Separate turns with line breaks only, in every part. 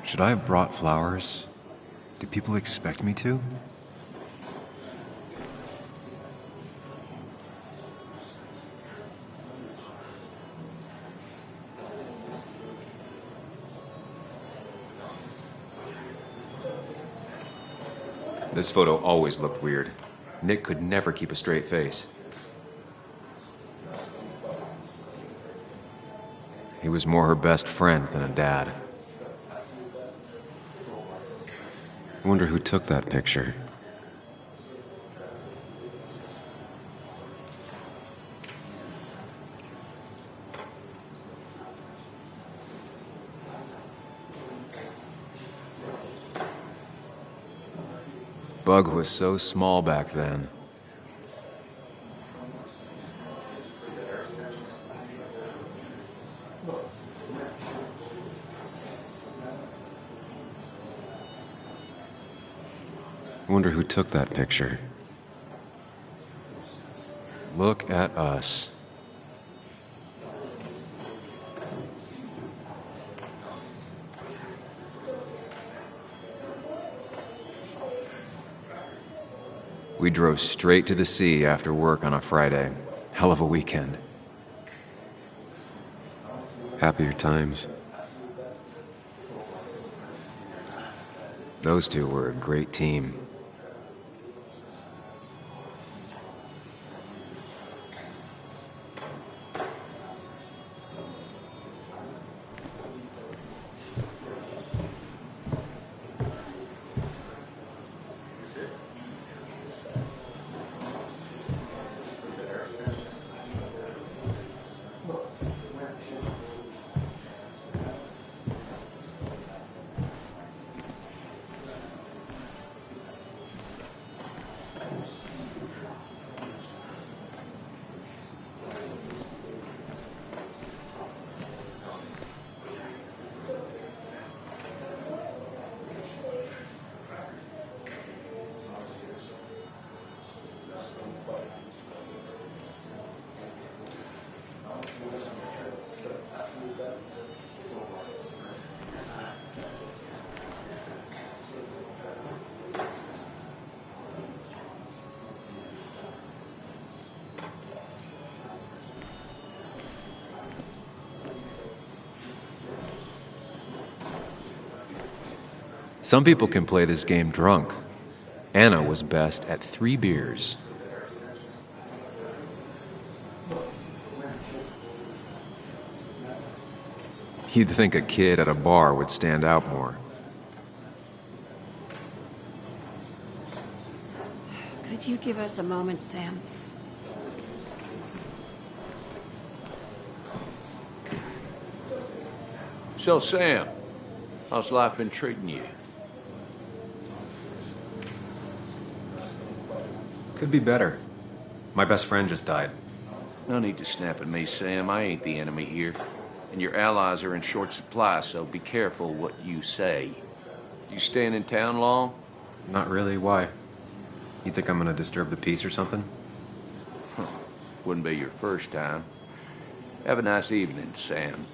Should I have brought flowers? Do people expect me to? This photo always looked weird. Nick could never keep a straight face. He was more her best friend than a dad. I wonder who took that picture. Bug was so small back then. I wonder who took that picture. Look at us. We drove straight to the sea after work on a Friday. Hell of a weekend. Happier times. Those two were a great team. Some people can play this game drunk. Anna was best at 3 beers. You'd think a kid at a bar would stand out more.
Could you give us a moment, Sam?
So, Sam, how's life been treating you?
Could be better. My best friend just died.
No need to snap at me, Sam. I ain't the enemy here. And your allies are in short supply, so be careful what you say. You staying in town long?
Not really. Why? You think I'm gonna disturb the peace or something?
Wouldn't be your first time. Have a nice evening, Sam.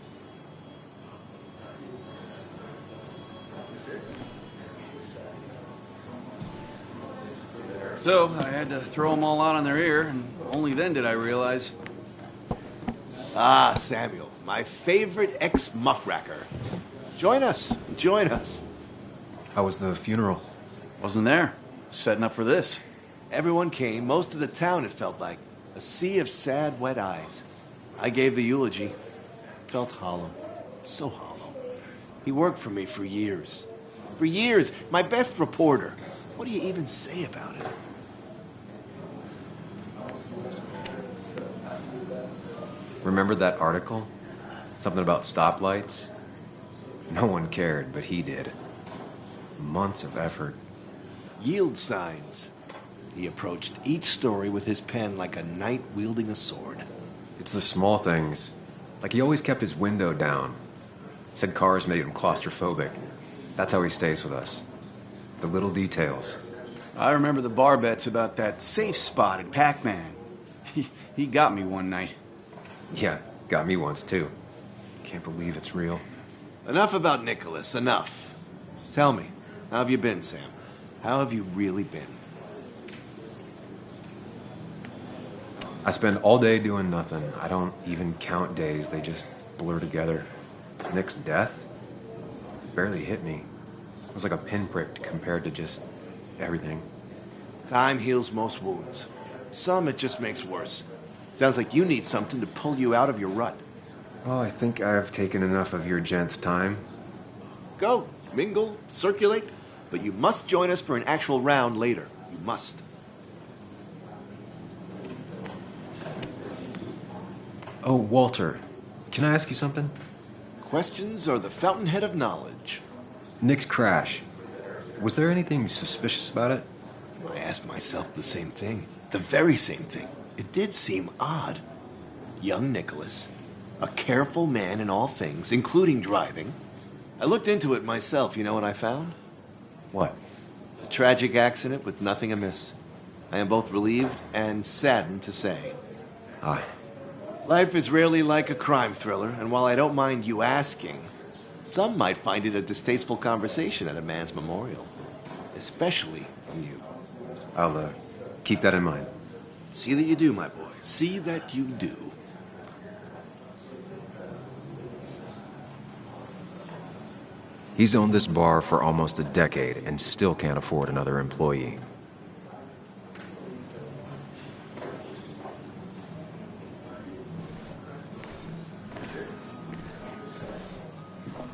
So, I had to throw them all out on their ear, and only then did I realize.
Ah, Samuel, my favorite ex-muckracker. Join us, join us.
How was the funeral?
Wasn't there. Setting up for this.
Everyone came, most of the town, it felt like. A sea of sad, wet eyes. I gave the eulogy. Felt hollow. So hollow. He worked for me for years. For years, my best reporter. What do you even say about it?
Remember that article? Something about stoplights? No one cared, but he did. Months of effort.
Yield signs. He approached each story with his pen like a knight wielding a sword.
It's the small things. Like he always kept his window down. Said cars made him claustrophobic. That's how he stays with us. The little details.
I remember the bar bets about that safe spot at Pac-Man. He got me one night.
Yeah, got me once too. Can't believe it's real.
Enough about Nicholas, enough. Tell me, how have you been, Sam? How have you really been?
I spend all day doing nothing. I don't even count days. They just blur together. Nick's death barely hit me. It was like a pinprick compared to just everything.
Time heals most wounds. Some it just makes worse. Sounds like you need something to pull you out of your rut.
Well, I think I've taken enough of your gents' time.
Go, mingle, circulate, but you must join us for an actual round later. You must.
Oh, Walter, can I ask you something?
Questions are the fountainhead of knowledge.
Nick's crash. Was there anything suspicious about it?
I asked myself the same thing. The very same thing. It did seem odd. Young Nicholas, a careful man in all things, including driving. I looked into it myself. You know what I found?
What?
A tragic accident with nothing amiss. I am both relieved and saddened to say.
Ah.
Life is rarely like a crime thriller, and while I don't mind you asking, some might find it a distasteful conversation at a man's memorial. Especially from you.
I'll keep that in mind.
See that you do, my boy. See that you do.
He's owned this bar for almost a decade and still can't afford another employee.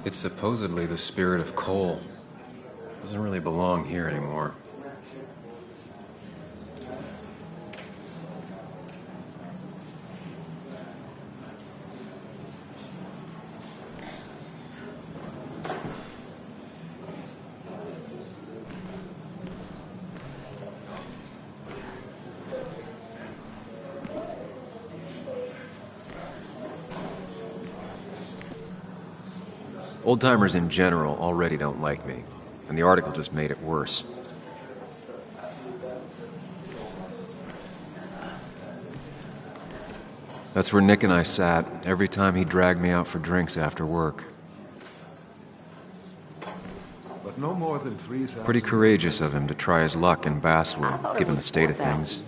It's supposedly the spirit of coal. Doesn't really belong here anymore. Old-timers in general already don't like me, and the article just made it worse. That's where Nick and I sat every time he dragged me out for drinks after work.
But no more than 3,000.
Pretty courageous of him to try his luck in Basswood, given the state of things.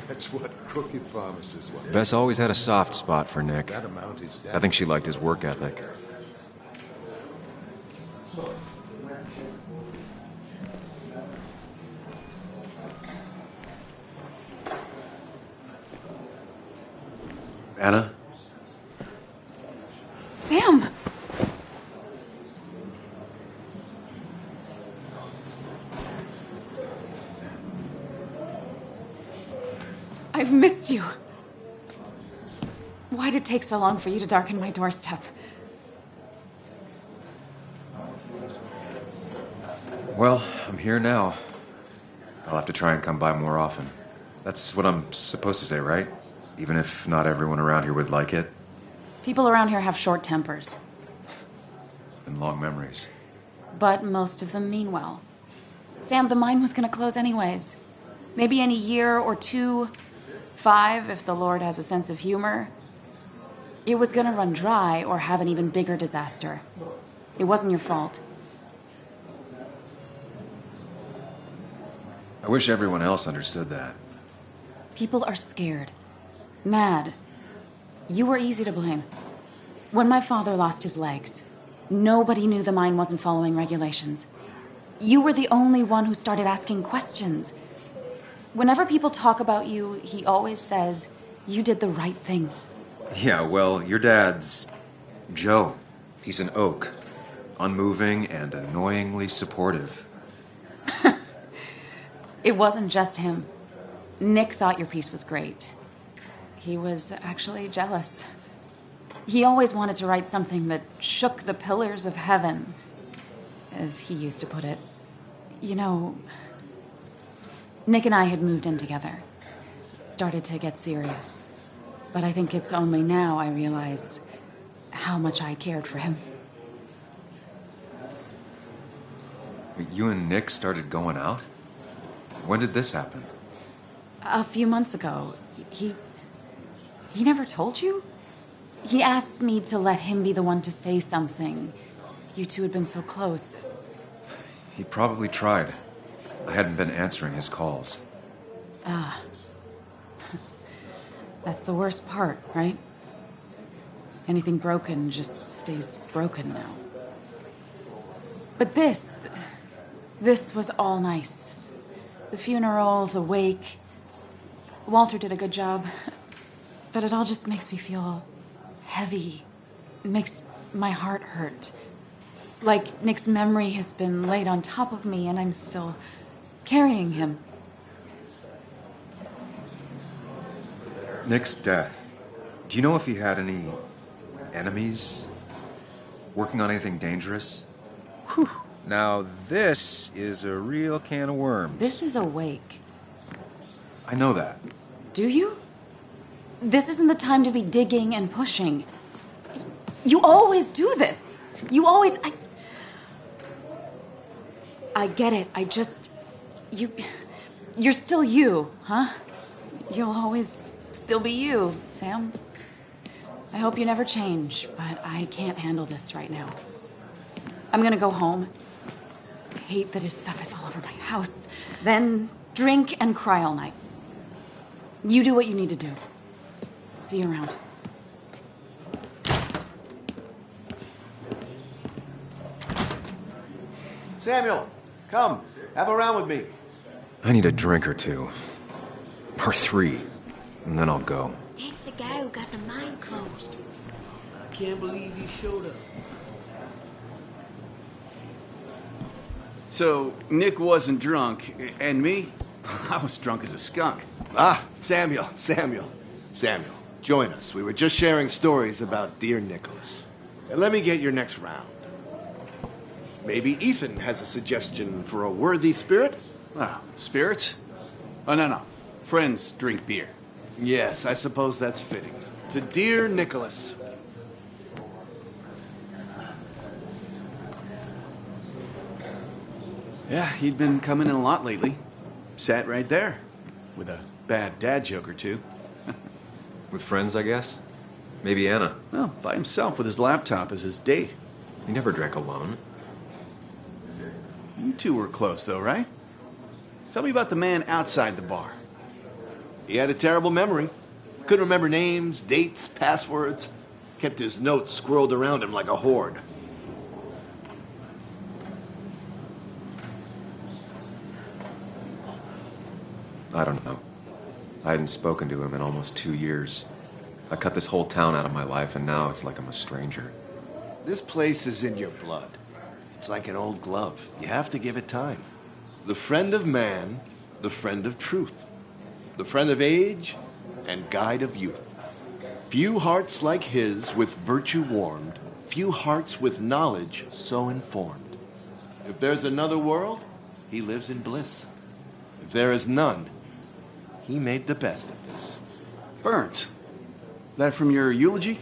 That's what crooked pharmacists want.
Bess always had a soft spot for Nick.
That amount is
I think she liked his work ethic. Anna?
Sam! I've missed you. Why'd it take so long for you to darken my doorstep?
Well, I'm here now. I'll have to try and come by more often. That's what I'm supposed to say, right? Even if not everyone around here would like it.
People around here have short tempers,
And long memories.
but most of them mean well. Sam, the mine was going to close anyways. Maybe in a year or 2, 5, if the Lord has a sense of humor. It was going to run dry or have an even bigger disaster. It wasn't your fault.
I wish everyone else understood that.
People are scared. Mad. You were easy to blame. When my father lost his legs, nobody knew the mine wasn't following regulations. You were the only one who started asking questions. Whenever people talk about you, he always says, you did the right thing.
Yeah, well, your dad's Joe. He's an oak. Unmoving and annoyingly supportive.
It wasn't just him. Nick thought your piece was great. He was actually jealous. He always wanted to write something that shook the pillars of heaven, as he used to put it. You know, Nick and I had moved in together. Started to get serious. But I think it's only now I realize how much I cared for him.
You and Nick started going out? When did this happen?
A few months ago, he never told you? He asked me to let him be the one to say something. you two had been so close.
He probably tried. I hadn't been answering his calls.
Ah. That's the worst part, right? Anything broken just stays broken now. But this was all nice. The funeral, the wake. Walter did a good job. But it all just makes me feel heavy. It makes my heart hurt. Like Nick's memory has been laid on top of me and I'm still carrying him.
Nick's death. Do you know if he had any enemies? Working on anything dangerous?
Whew. Now this is a real can of worms.
This is a wake.
I know that.
Do you? This isn't the time to be digging and pushing. You always do this. You always... I get it. You're still you, huh? You'll always still be you, Sam. I hope you never change, but I can't handle this right now. I'm gonna go home. I hate that his stuff is all over my house. Then drink and cry all night. You do what you need to do. See you around.
Samuel, come. Have a round with me.
I need a drink or two. Or 3. And then I'll go.
That's the guy who got the mine closed.
I can't believe he showed up. So, Nick wasn't drunk, and me? I was drunk as a skunk.
Ah, Samuel. Join us. We were just sharing stories about dear Nicholas. And let me get your next round. Maybe Ethan has a suggestion for a worthy spirit?
Wow, spirits? Oh, no. Friends drink beer.
Yes, I suppose that's fitting. To dear Nicholas.
Yeah, he'd been coming in a lot lately. Sat right there. With a bad dad joke or two.
With friends, I guess? Maybe Anna.
Well, by himself with his laptop as his date.
He never drank alone.
You two were close, though, right? Tell me about the man outside the bar.
He had a terrible memory. Couldn't remember names, dates, passwords. Kept his notes squirreled around him like a hoard.
I don't know. I hadn't spoken to him in almost 2 years. I cut this whole town out of my life, and now it's like I'm a stranger.
This place is in your blood. It's like an old glove. You have to give it time. The friend of man, the friend of truth. The friend of age, and guide of youth. Few hearts like his with virtue warmed, few hearts with knowledge so informed. If there's another world, he lives in bliss. If there is none, he made the best of this.
Burns. That from your eulogy?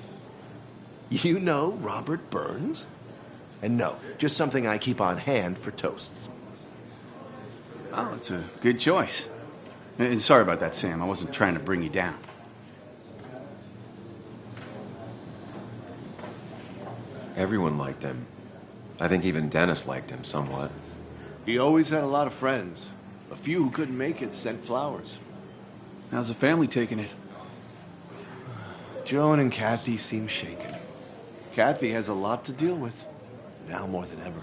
You know Robert Burns? And no, just something I keep on hand for toasts.
Oh, it's a good choice. And sorry about that, Sam. I wasn't trying to bring you down.
Everyone liked him. I think even Dennis liked him somewhat.
He always had a lot of friends. A few who couldn't make it sent flowers.
How's the family taking it?
Joan and Kathy seem shaken. Kathy has a lot to deal with, now more than ever.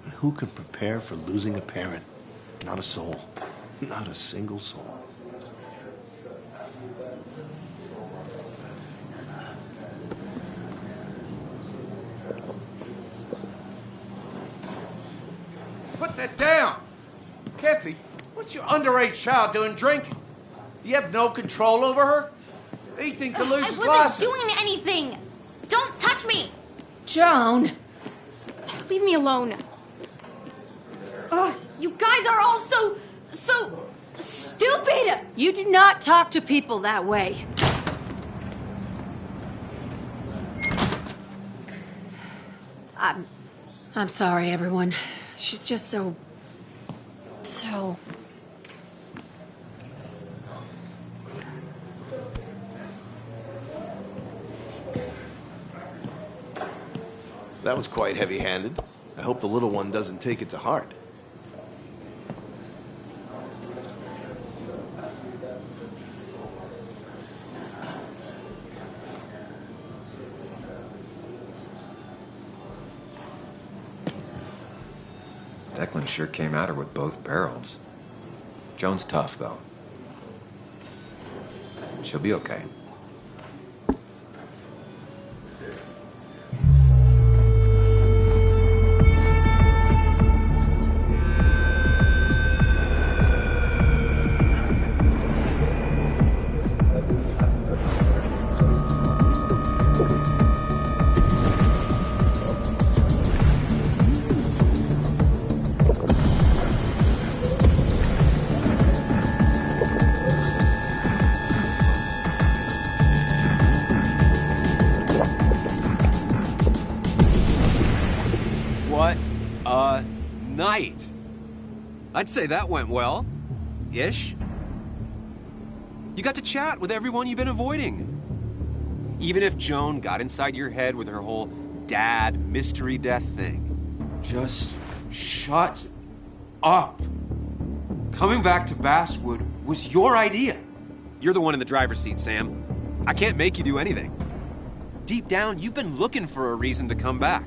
And who can prepare for losing a parent? Not a soul. Not a single soul.
Put that down! Kathy, what's your underage child doing drinking? You have no control over her? Ethan could lose
I
his
wasn't
license.
doing anything! Don't touch me!
Joan!
Leave me alone. You guys are all so stupid!
You do not talk to people that way. I'm sorry, everyone. She's just so...
That was quite heavy-handed. I hope the little one doesn't take it to heart.
Declan sure came at her with both barrels. Joan's tough, though. She'll be okay.
What a night! I'd say that went well. Ish. You got to chat with everyone you've been avoiding. Even if Joan got inside your head with her whole dad mystery death thing. Just shut up. Coming back to Basswood was your idea. You're the one in the driver's seat, Sam. I can't make you do anything. Deep down, you've been looking for a reason to come back.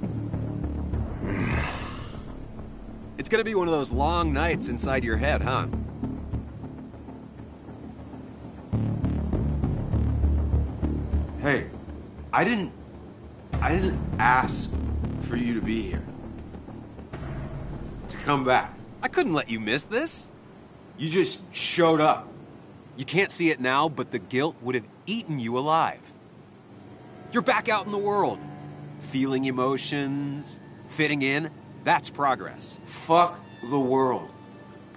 It's gonna be one of those long nights inside your head, huh? Hey, I didn't ask for you to be here. To come back. I couldn't let you miss this. You just showed up. You can't see it now, but the guilt would have eaten you alive. You're back out in the world. Feeling emotions, fitting in. That's progress. Fuck the world.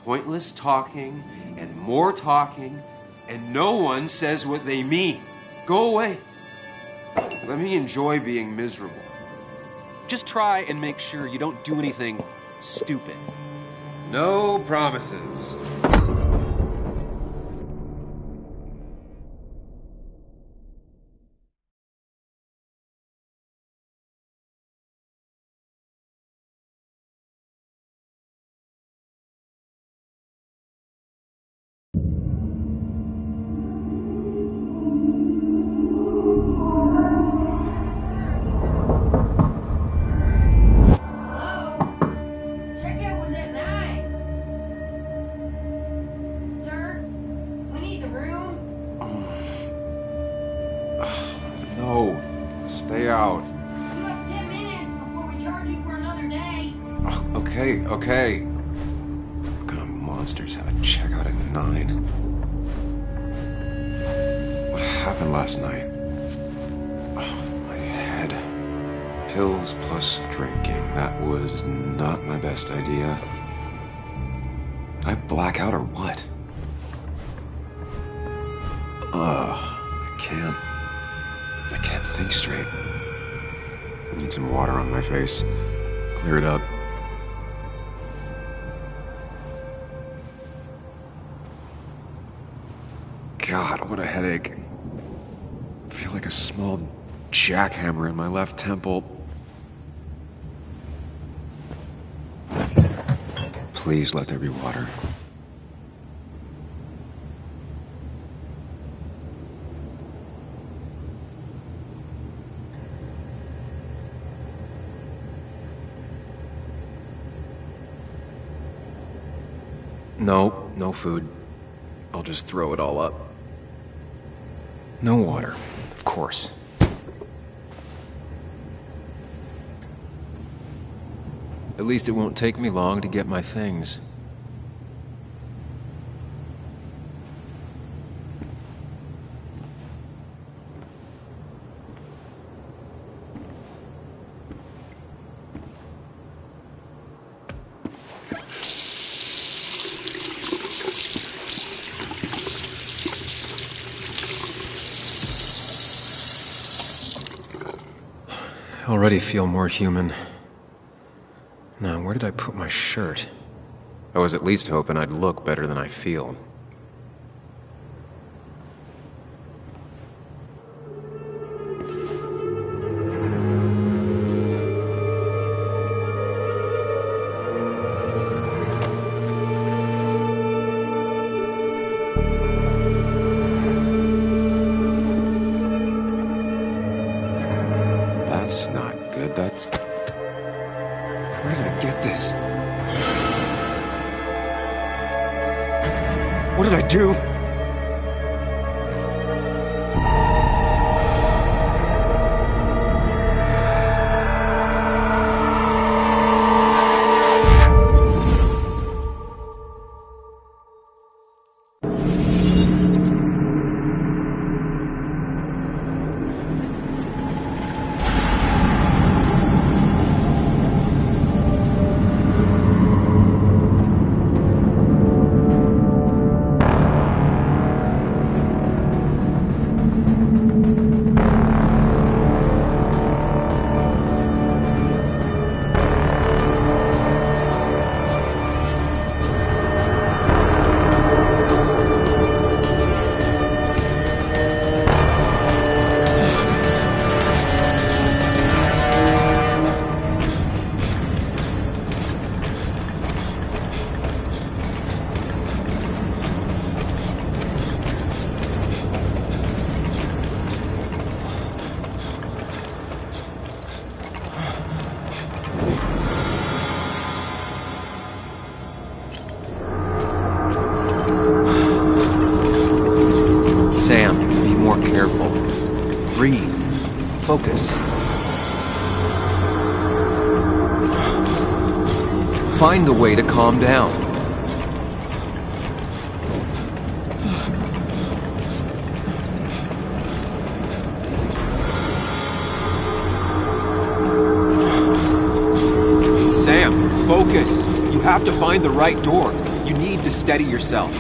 Pointless talking and more talking, and no one says what they mean. Go away. Let me enjoy being miserable. Just try and make sure you don't do anything stupid. No promises. No, stay out.
You have 10 minutes before we charge you for another day.
Okay. What kind of monsters have a checkout at 9? What happened last night? Oh, my head. Pills plus drinking. That was not my best idea. Did I black out or what? I can't think straight. I need some water on my face. Clear it up. God, what a headache. I feel like a small jackhammer in my left temple. Please let there be water. No food. I'll just throw it all up. No water, of course. At least it won't take me long to get my things. I already feel more human. Now, where did I put my shirt? I was at least hoping I'd look better than I feel. That's not good. That's... Where did I get this? What did I do?
Sam, be more careful. Breathe. Focus. Find the way to calm down. Sam, focus. You have to find the right door. You need to steady yourself.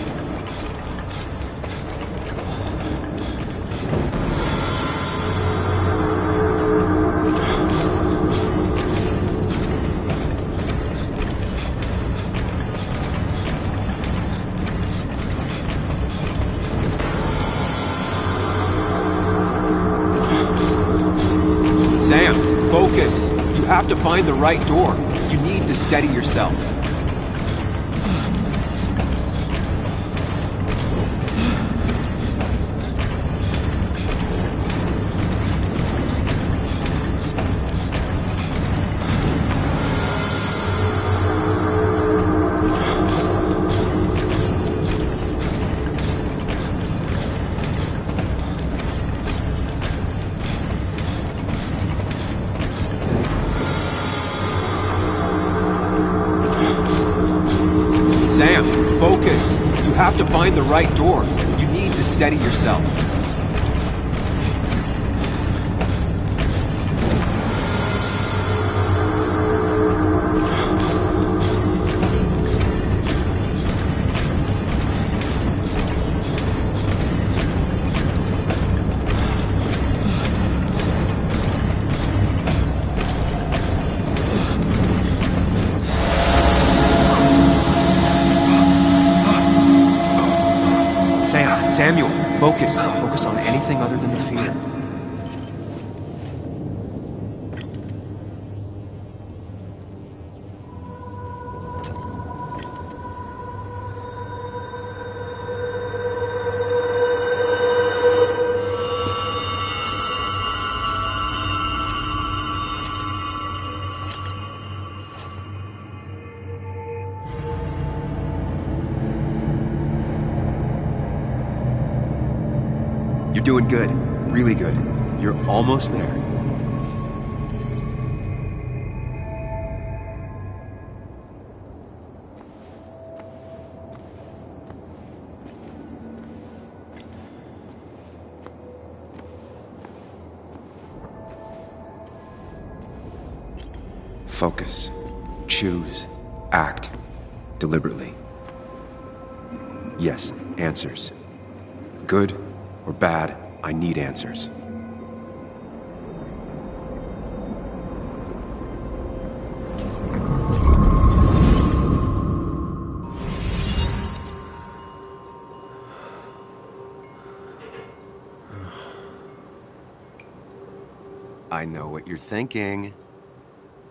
Sam, focus. You have to find the right door. You need to steady yourself. Sam, focus. You have to find the right door. You need to steady yourself. Samuel, focus. Focus on anything other than the fear. You're doing good. Really good. You're almost there. Focus. Choose. Act. Deliberately. Yes, answers. Good or bad, I need answers. I know what you're thinking.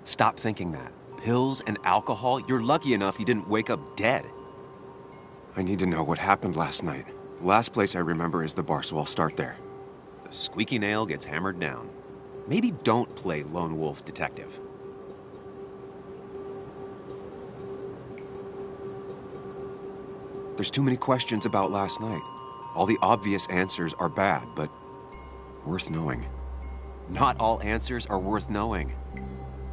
Stop thinking that. Pills and alcohol, you're lucky enough you didn't wake up dead. I need to know what happened last night. The last place I remember is the bar, so I'll start there. The squeaky nail gets hammered down. maybe don't play lone wolf detective. There's too many questions about last night. All the obvious answers are bad, but worth knowing. Not all answers are worth knowing.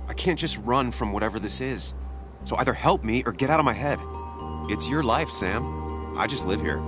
I can't just run from whatever this is. So either help me or get out of my head. It's your life, Sam. I just live here.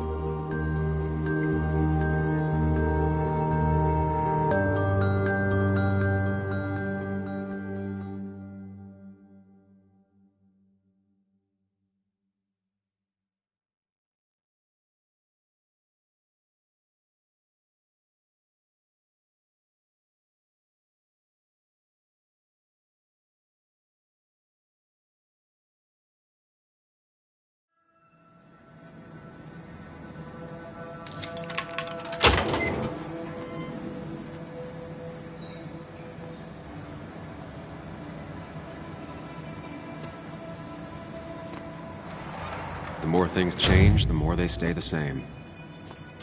The more things change, the more they stay the same.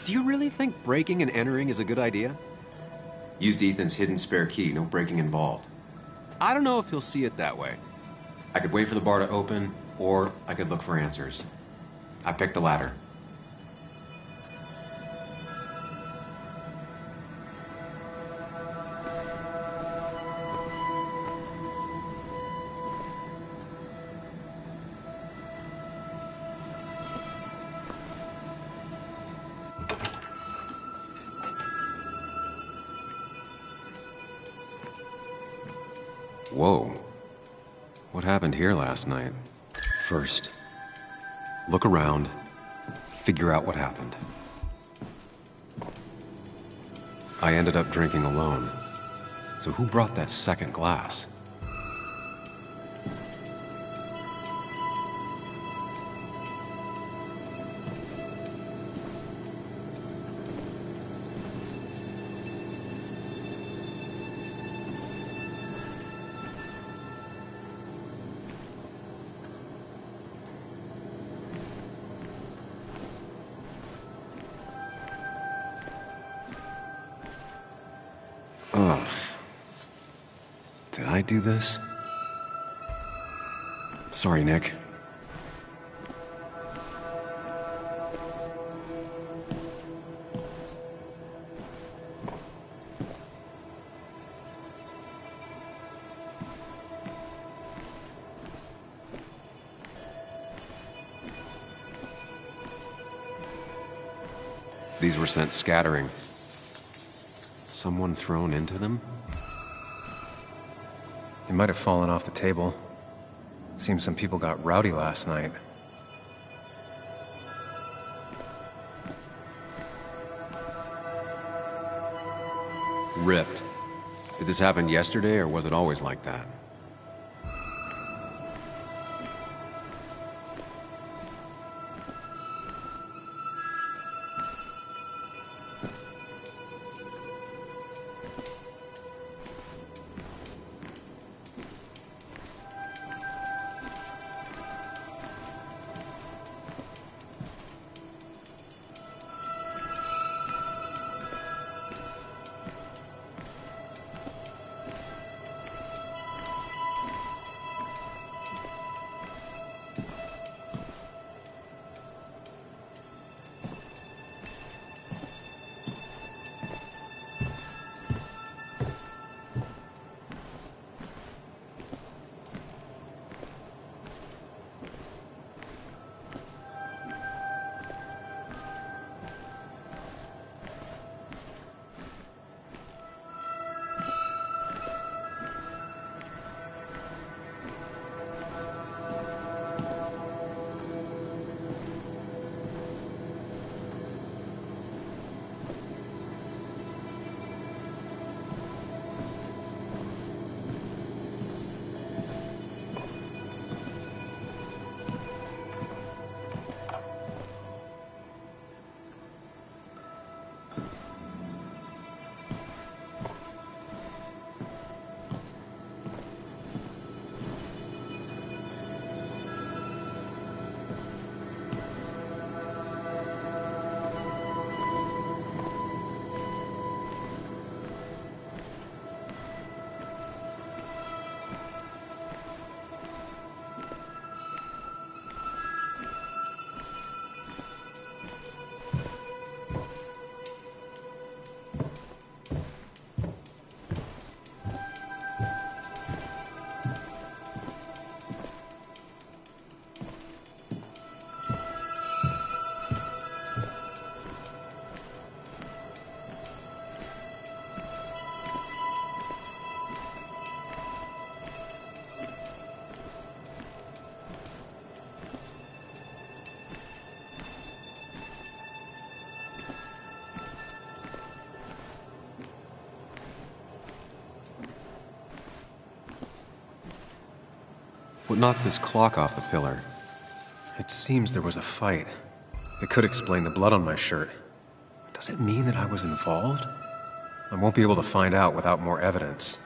Do you really think breaking and entering is a good idea?
Used Ethan's hidden spare key, no breaking involved.
I don't know if he'll see it that way.
I could wait for the bar to open, or I could look for answers. I picked the latter. Whoa. What happened here last night? First, look around, figure out what happened. I ended up drinking alone. So who brought that second glass? Ugh. Did I do this? Sorry, Nick. These were sent scattering. Someone thrown into them?
They might have fallen off the table. Seems some people got rowdy last night.
Ripped. Did this happen yesterday, or was it always like that? What knocked this clock off the pillar? It seems there was a fight. It could explain the blood on my shirt. Does it mean that I was involved? I won't be able to find out without more evidence.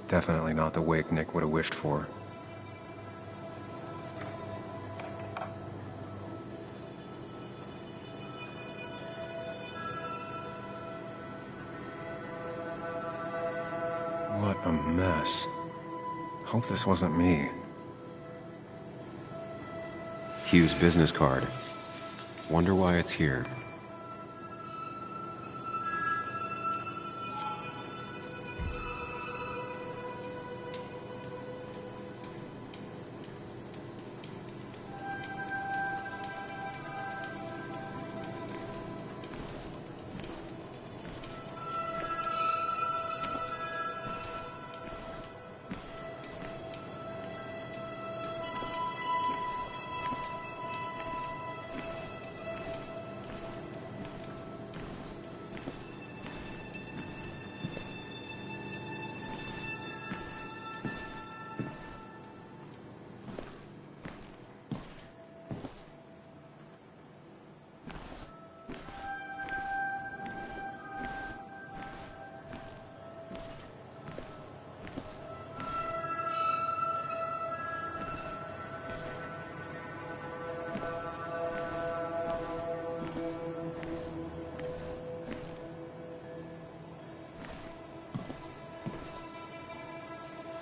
Definitely not the wake Nick would have wished for. What a mess. Hope this wasn't me. Hugh's business card. Wonder why it's here.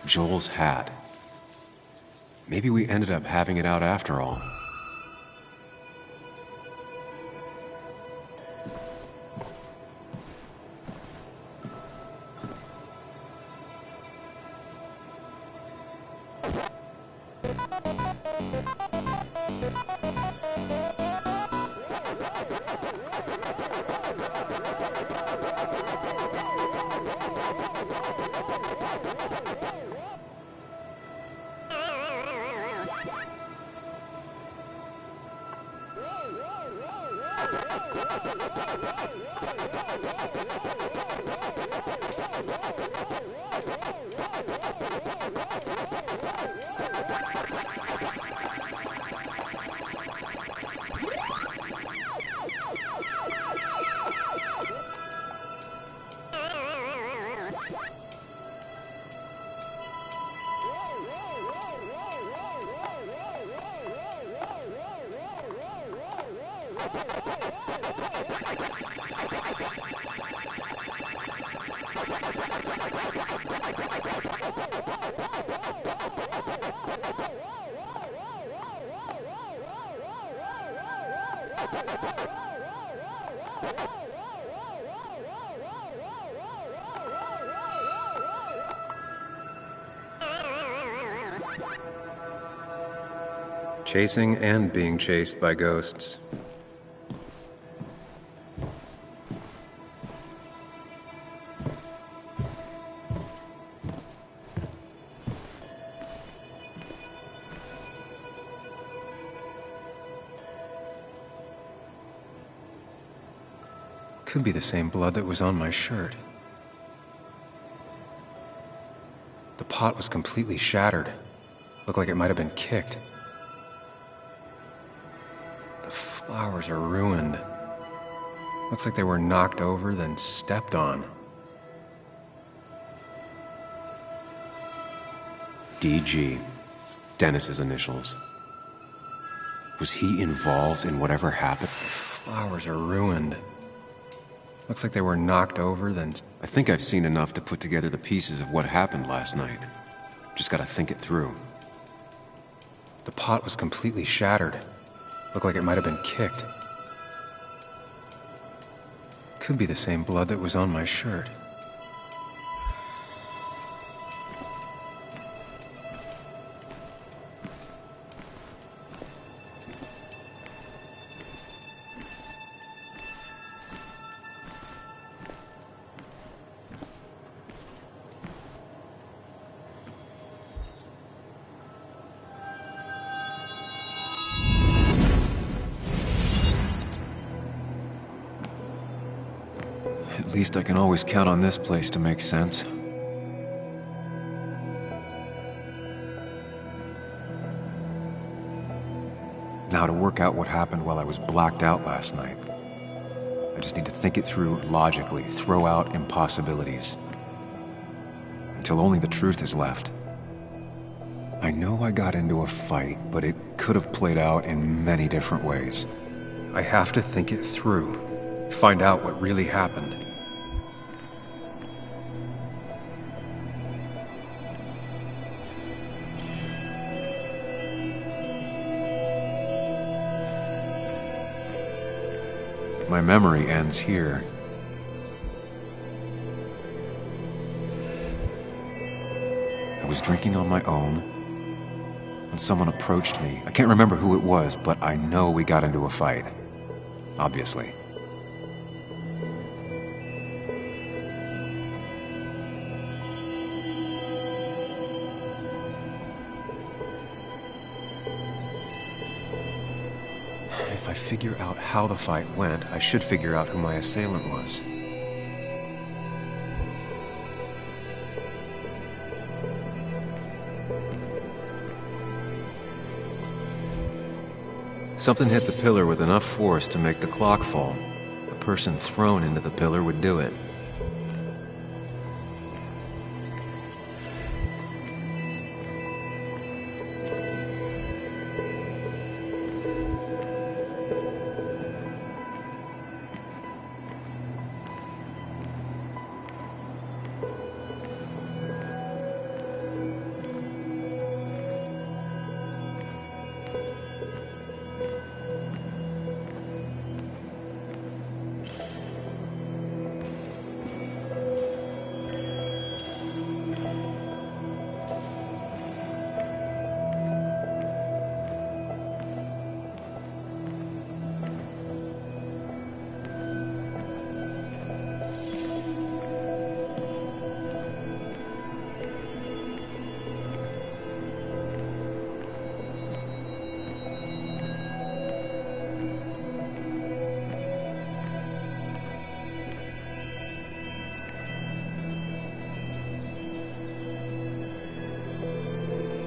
Joel's hat. Maybe we ended up having it out after all. Chasing and being chased by ghosts. Could be the same blood that was on my shirt. The pot was completely shattered. Looked like it might have been kicked. The flowers are ruined. Looks like they were knocked over, then stepped on. DG. Dennis's initials. Was he involved in whatever happened? The flowers are ruined. Looks like they were knocked over, then... I think I've seen enough to put together the pieces of what happened last night. Just gotta think it through. The pot was completely shattered. Looked like it might have been kicked. Could be the same blood that was on my shirt. At least I can always count on this place to make sense. Now to work out what happened while I was blacked out last night. I just need to think it through logically, throw out impossibilities. Until only the truth is left. I know I got into a fight, but it could have played out in many different ways. I have to think it through, find out what really happened. My memory ends here. I was drinking on my own when someone approached me. I can't remember who it was, but I know we got into a fight. Obviously. If I figure out how the fight went, I should figure out who my assailant was. Something hit the pillar with enough force to make the clock fall. The person thrown into the pillar would do it.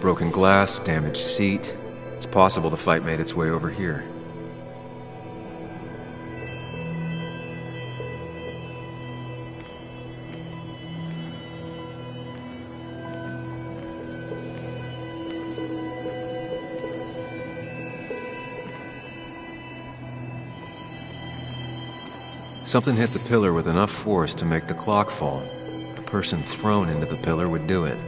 Broken glass, damaged seat. It's possible the fight made its way over here. Something hit the pillar with enough force to make the clock fall. A person thrown into the pillar would do it.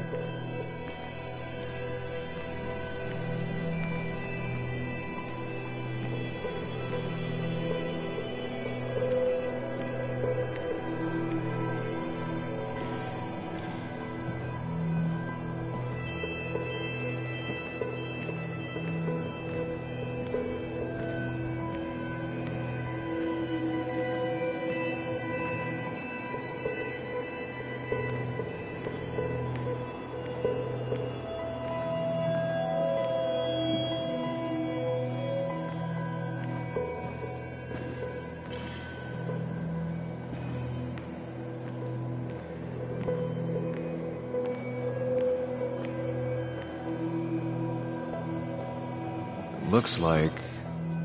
Looks like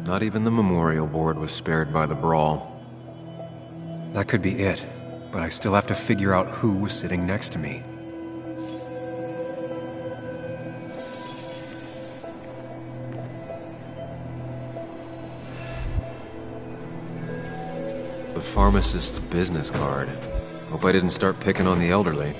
not even the memorial board was spared by the brawl. That could be it, but I still have to figure out who was sitting next to me. The pharmacist's business card. Hope I didn't start picking on the elderly.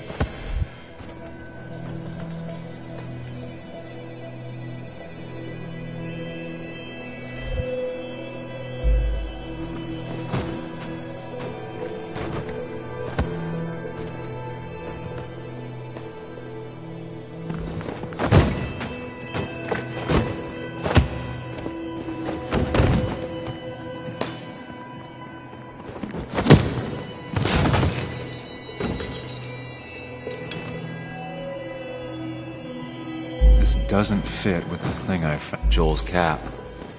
Doesn't fit with the thing I found. Joel's cap.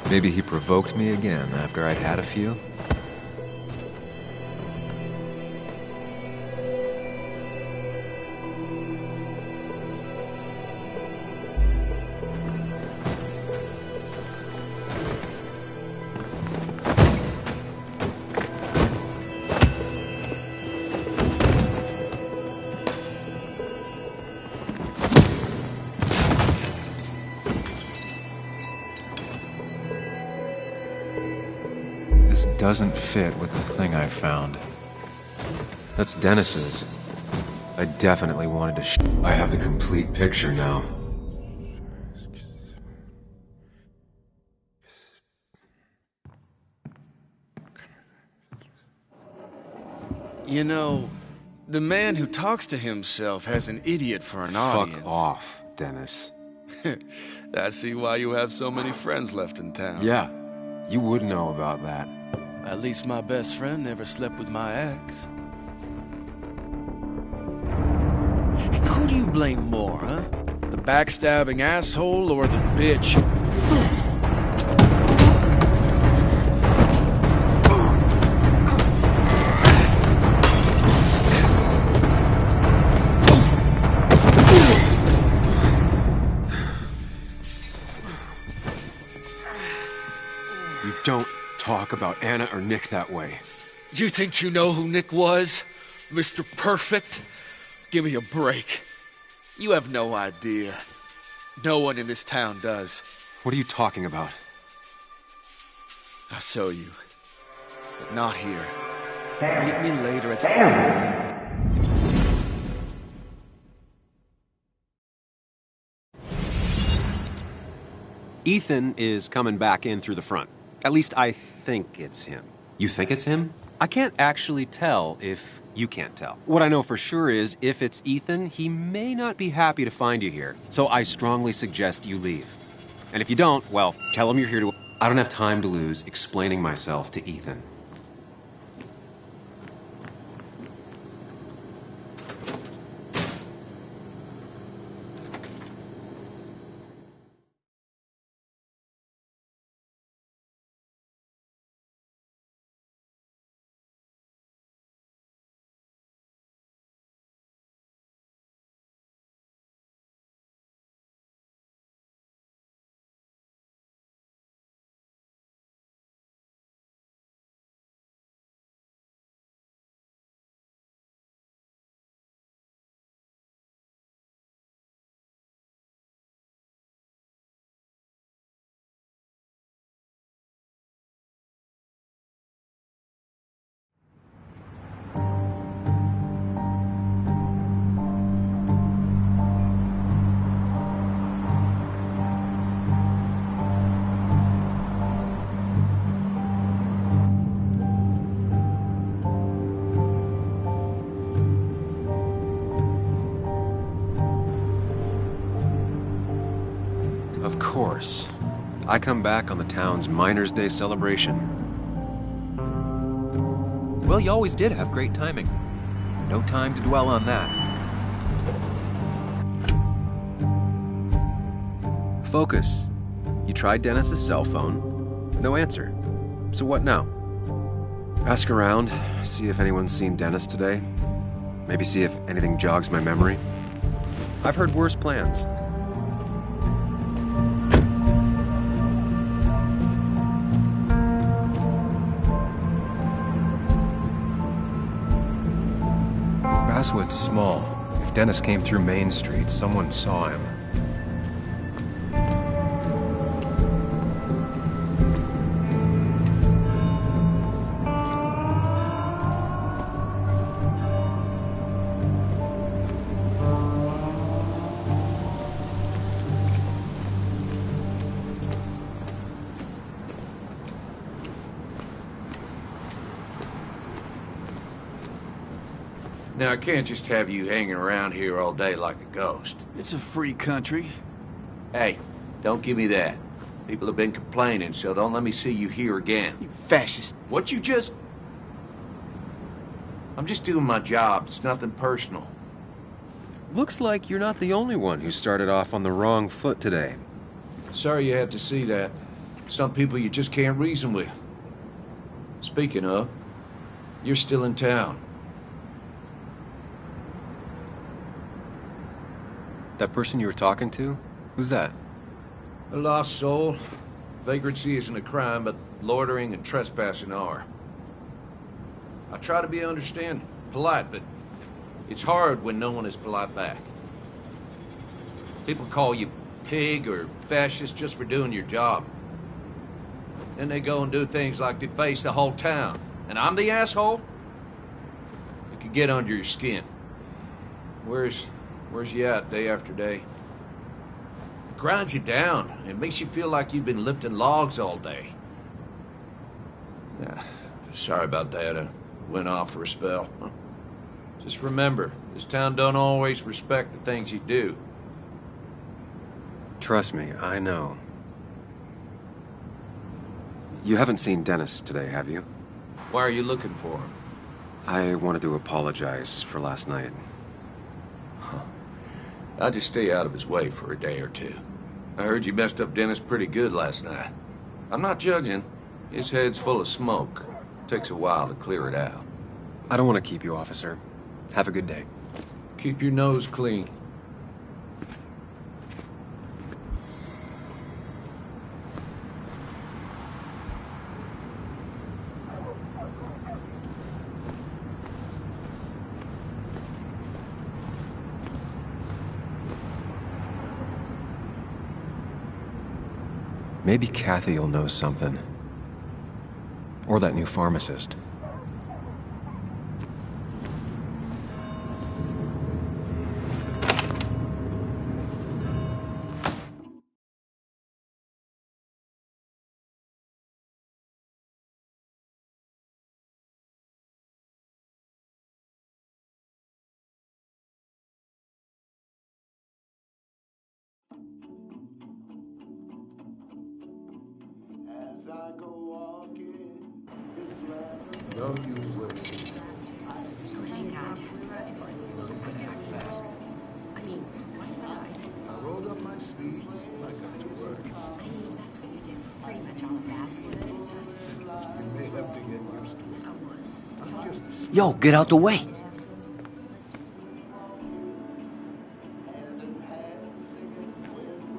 Maybe he provoked me again after I'd had a few?
This doesn't fit with the thing I found. That's Dennis's. I definitely wanted to I have the complete picture now.
You know, the man who talks to himself has an idiot for an audience.
Fuck off, Dennis.
I see why you have so many friends left in town.
Yeah, you would know about that.
At least my best friend never slept with my ex. Who do you blame more, huh? The backstabbing asshole or the bitch?
You don't talk about Anna or Nick that way.
You think you know who Nick was? Mr. Perfect? Give me a break. You have no idea. No one in this town does.
What are you talking about?
I'll show you. But not here. Meet me later at the...
Ethan is coming back in through the front. At least I think it's him.
You think it's him?
I can't actually tell if you can't tell. What I know for sure is if it's Ethan, he may not be happy to find you here. So I strongly suggest you leave. And if you don't, well, tell him you're here to...
I don't have time to lose explaining myself to Ethan. Of course. I come back on the town's Miners' Day celebration.
Well, you always did have great timing. No time to dwell on that.
Focus. You tried Dennis's cell phone. No answer. So what now? Ask around, see if anyone's seen Dennis today. Maybe see if anything jogs my memory. I've heard worse plans.
Basswood's small. If Dennis came through Main Street, someone saw him.
Now, I can't just have you hanging around here all day like a ghost.
It's a free country.
Hey, don't give me that. People have been complaining, so don't let me see you here again.
You fascist.
What you just... I'm just doing my job. It's nothing personal.
Looks like you're not the only one who started off on the wrong foot today.
Sorry you had to see that. Some people you just can't reason with. Speaking of, you're still in town.
That person you were talking to? Who's that?
A lost soul. Vagrancy isn't a crime, but loitering and trespassing are. I try to be understanding, polite, but it's hard when no one is polite back. People call you pig or fascist just for doing your job. Then they go and do things like deface the whole town. And I'm the asshole? It could get under your skin. Where's you at day after day? It grinds you down. It makes you feel like you've been lifting logs all day. Yeah, sorry about that. I went off for a spell. Just remember, this town don't always respect the things you do.
Trust me, I know. You haven't seen Dennis today, have you?
Why are you looking for him?
I wanted to apologize for last night.
I'll just stay out of his way for a day or two. I heard you messed up Dennis pretty good last night. I'm not judging. His head's full of smoke. Takes a while to clear it out.
I don't want to keep you, officer. Have a good day.
Keep your nose clean.
Maybe Kathy will know something. Or that new pharmacist.
Don't you worry. I rolled up my sleeves and I got to work. You may have to get used to it. I'm just a
Yo, get out the way.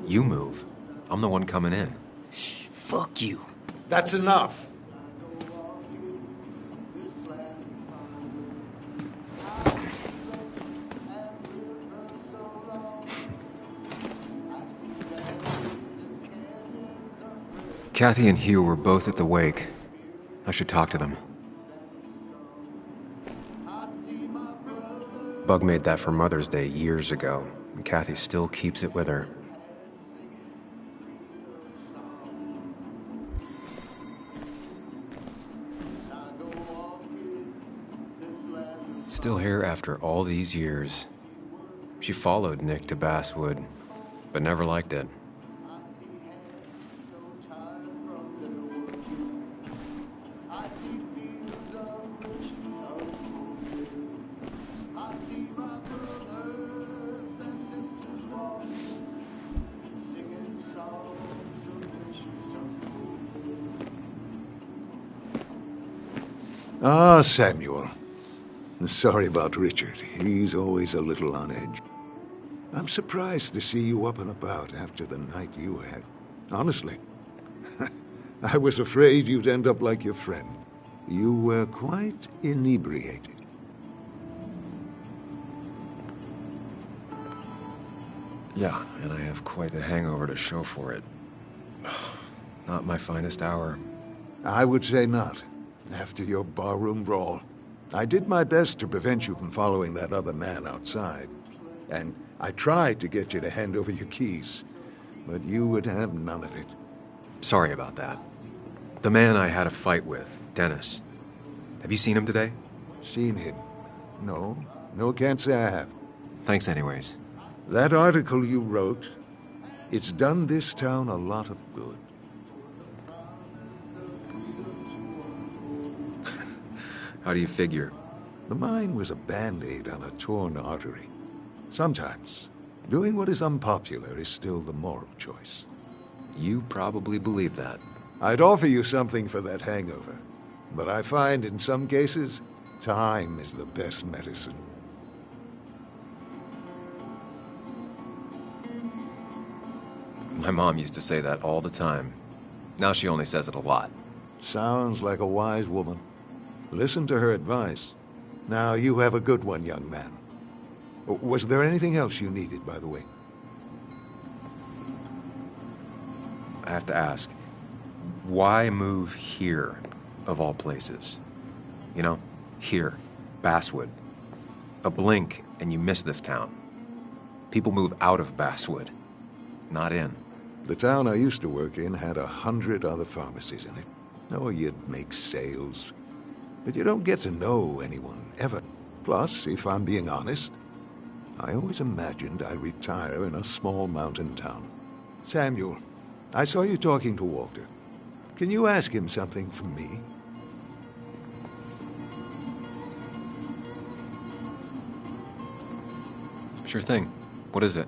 You move. I'm the one coming in.
Fuck you.
That's enough.
Kathy and Hugh were both at the wake. I should talk to them. Bug made that for Mother's Day years ago, and Kathy still keeps it with her. Still here after all these years. She followed Nick to Basswood, but never liked it.
Ah, Samuel. Sorry about Richard. He's always a little on edge. I'm surprised to see you up and about after the night you had. Honestly. I was afraid you'd end up like your friend. You were quite inebriated.
Yeah, and I have quite the hangover to show for it. Not my finest hour.
I would say not, after your barroom brawl. I did my best to prevent you from following that other man outside. And I tried to get you to hand over your keys, but you would have none of it.
Sorry about that. The man I had a fight with, Dennis. Have you seen him today?
Seen him? No. No, can't say I have.
Thanks anyways.
That article you wrote, it's done this town a lot of good.
How do you figure?
The mine was a band-aid on a torn artery. Sometimes, doing what is unpopular is still the moral choice.
You probably believe that.
I'd offer you something for that hangover, but I find in some cases, time is the best medicine.
My mom used to say that all the time. Now she only says it a lot.
Sounds like a wise woman. Listen to her advice. Now, you have a good one, young man. Was there anything else you needed, by the way?
I have to ask. Why move here, of all places? You know, here, Basswood. A blink and you miss this town. People move out of Basswood, not in.
The town I used to work in had 100 other pharmacies in it. Oh, you'd make sales. But you don't get to know anyone, ever. Plus, if I'm being honest, I always imagined I'd retire in a small mountain town. Samuel, I saw you talking to Walter. Can you ask him something from me?
Sure thing. What is it?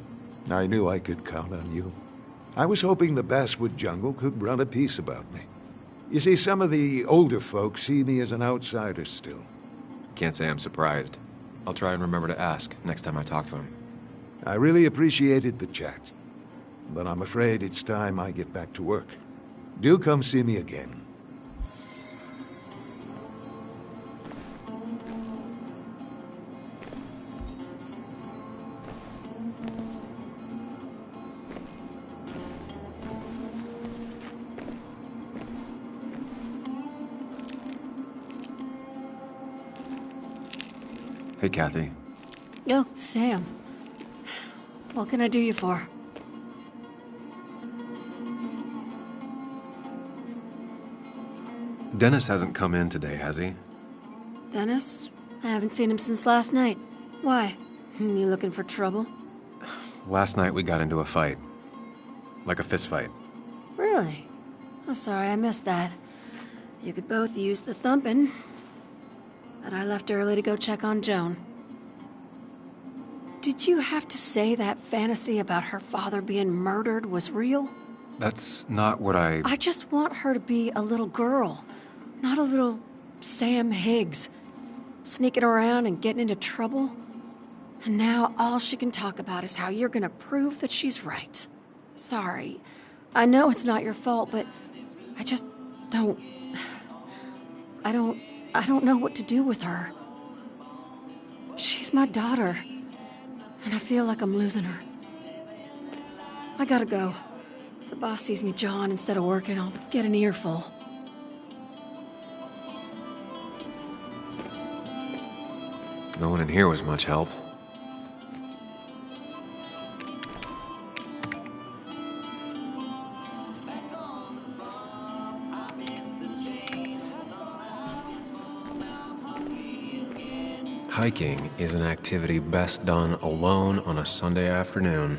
I knew I could count on you. I was hoping the Basswood jungle could run a piece about me. You see, some of the older folks see me as an outsider still.
Can't say I'm surprised. I'll try and remember to ask next time I talk to him.
I really appreciated the chat, but I'm afraid it's time I get back to work. Do come see me again.
Hey, Kathy.
Oh, Sam. What can I do you for?
Dennis hasn't come in today, has he?
Dennis? I haven't seen him since last night. Why? You looking for trouble?
Last night we got into a fight. Like a fist fight.
Really? I'm sorry I missed that. You could both use the thumping. But I left early to go check on Joan. Did you have to say that fantasy about her father being murdered was real?
That's not what I
just want her to be a little girl, not a little Sam Higgs, sneaking around and getting into trouble. And now all she can talk about is how you're gonna prove that she's right. Sorry. I know it's not your fault, but I just don't... I don't know what to do with her. She's my daughter, and I feel like I'm losing her. I gotta go. If the boss sees me jawing instead of working, I'll get an earful.
No one in here was much help. Hiking is an activity best done alone on a Sunday afternoon.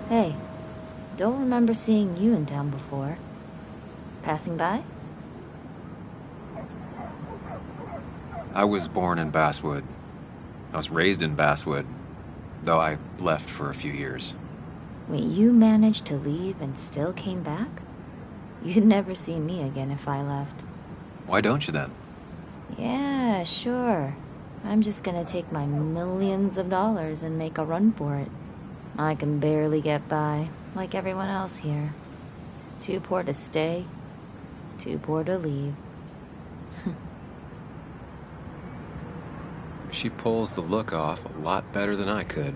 Hey, don't remember seeing you in town before. Passing by?
I was born in Basswood. I was raised in Basswood, though I left for a few years.
Wait, you managed to leave and still came back? You'd never see me again if I left.
Why don't you then?
Yeah, sure. I'm just gonna take my millions of dollars and make a run for it. I can barely get by, like everyone else here. Too poor to stay, too poor to leave.
She pulls the look off a lot better than I could.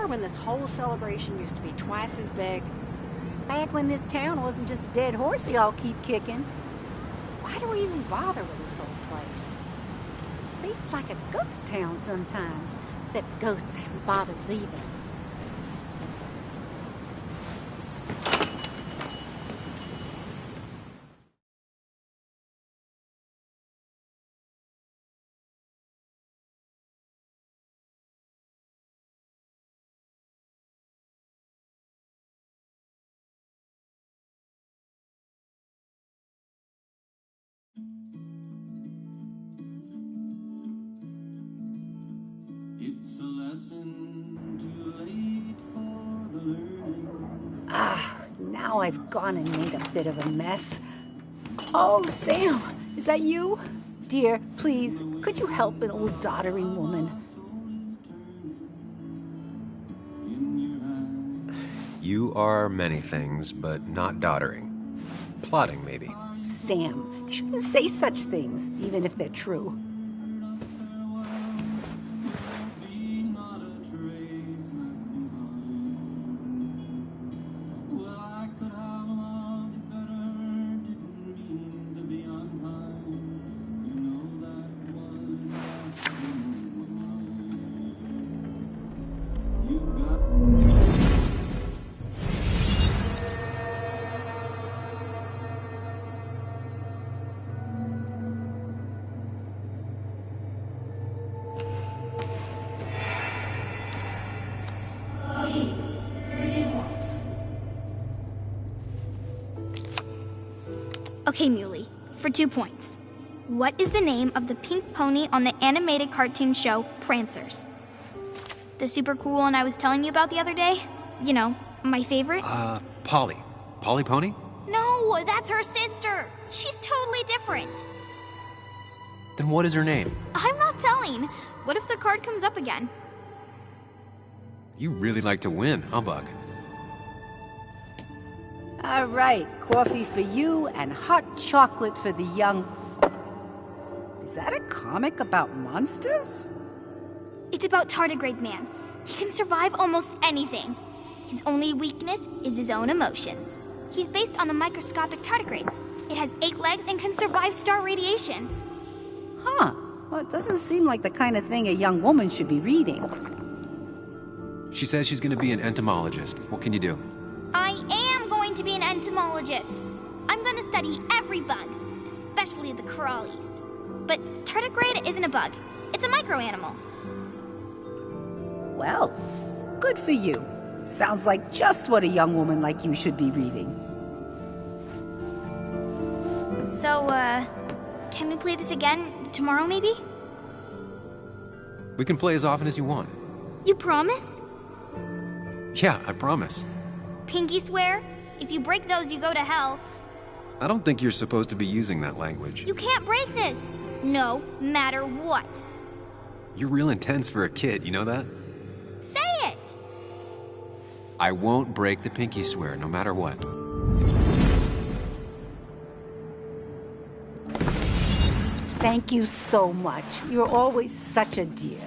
Remember when this whole celebration used to be twice as big?
Back when this town wasn't just a dead horse we all keep kicking.
Why do we even bother with this old place?
Feels like a ghost town sometimes, except ghosts haven't bothered leaving.
It's a lesson too late for the learning.
Now I've gone and made a bit of a mess. Oh, Sam, is that you? Dear, please, could you help an old doddering woman?
You are many things, but not doddering. Plotting, maybe.
Sam, you shouldn't say such things, even if they're true.
Okay, Muley, for 2 points. What is the name of the pink pony on the animated cartoon show Prancers? The super cool one I was telling you about the other day? You know, my favorite?
Polly. Polly Pony?
No, that's her sister. She's totally different.
Then what is her name?
I'm not telling. What if the card comes up again?
You really like to win, humbug.
All right, coffee for you and hot chocolate for the young... Is that a comic about monsters?
It's about Tardigrade Man. He can survive almost anything. His only weakness is his own emotions. He's based on the microscopic tardigrades. It has 8 legs and can survive star radiation.
Huh. Well, it doesn't seem like the kind of thing a young woman should be reading.
She says she's gonna be an entomologist. What can you do?
I am going to be an entomologist. I'm going to study every bug, especially the crawlies. But tardigrade isn't a bug. It's a microanimal.
Well, good for you. Sounds like just what a young woman like you should be reading.
So, can we play this again tomorrow, maybe?
We can play as often as you want.
You promise?
Yeah, I promise.
Pinky swear? If you break those, you go to hell.
I don't think you're supposed to be using that language.
You can't break this. No matter what.
You're real intense for a kid, you know that?
Say it!
I won't break the pinky swear, no matter what.
Thank you so much. You're always such a dear.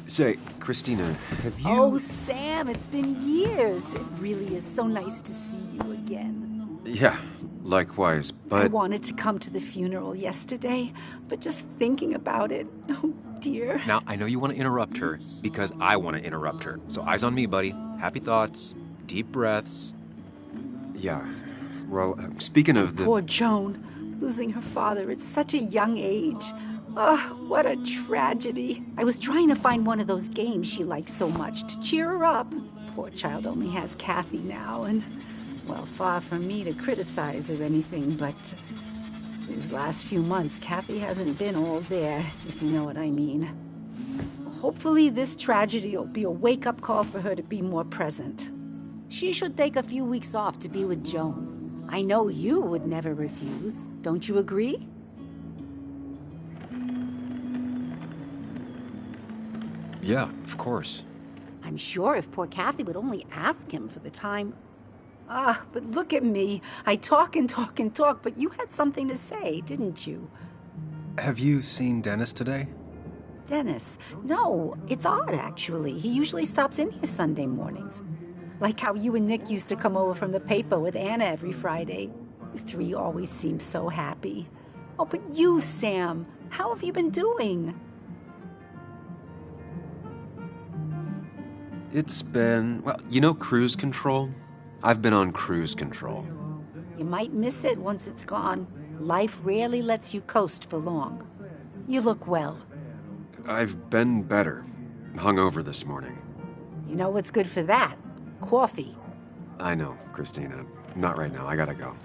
Say, Christina, have you...
Oh, Sam, it's been years. It really is so nice to see you again.
Yeah, likewise, but...
I wanted to come to the funeral yesterday, but just thinking about it, oh dear.
Now, I know you want to interrupt her, because I want to interrupt her. So eyes on me, buddy. Happy thoughts, deep breaths. Yeah, well, speaking of the...
Poor Joan, losing her father at such a young age. Oh, what a tragedy. I was trying to find one of those games she likes so much to cheer her up. Poor child only has Kathy now, and, well, far from me to criticize or anything, but these last few months, Kathy hasn't been all there, if you know what I mean. Hopefully this tragedy will be a wake-up call for her to be more present. She should take a few weeks off to be with Joan. I know you would never refuse. Don't you agree?
Yeah, of course.
I'm sure if poor Kathy would only ask him for the time... but look at me. I talk and talk and talk, but you had something to say, didn't you?
Have you seen Dennis today?
Dennis. No, it's odd, actually. He usually stops in here Sunday mornings. Like how you and Nick used to come over from the paper with Anna every Friday. You three always seem so happy. Oh, but you, Sam, how have you been doing?
It's been, well, you know cruise control? I've been on cruise control.
You might miss it once it's gone. Life rarely lets you coast for long. You look well.
I've been better. Hungover this morning.
You know what's good for that? Coffee.
I know, Christina. Not right now. I gotta go.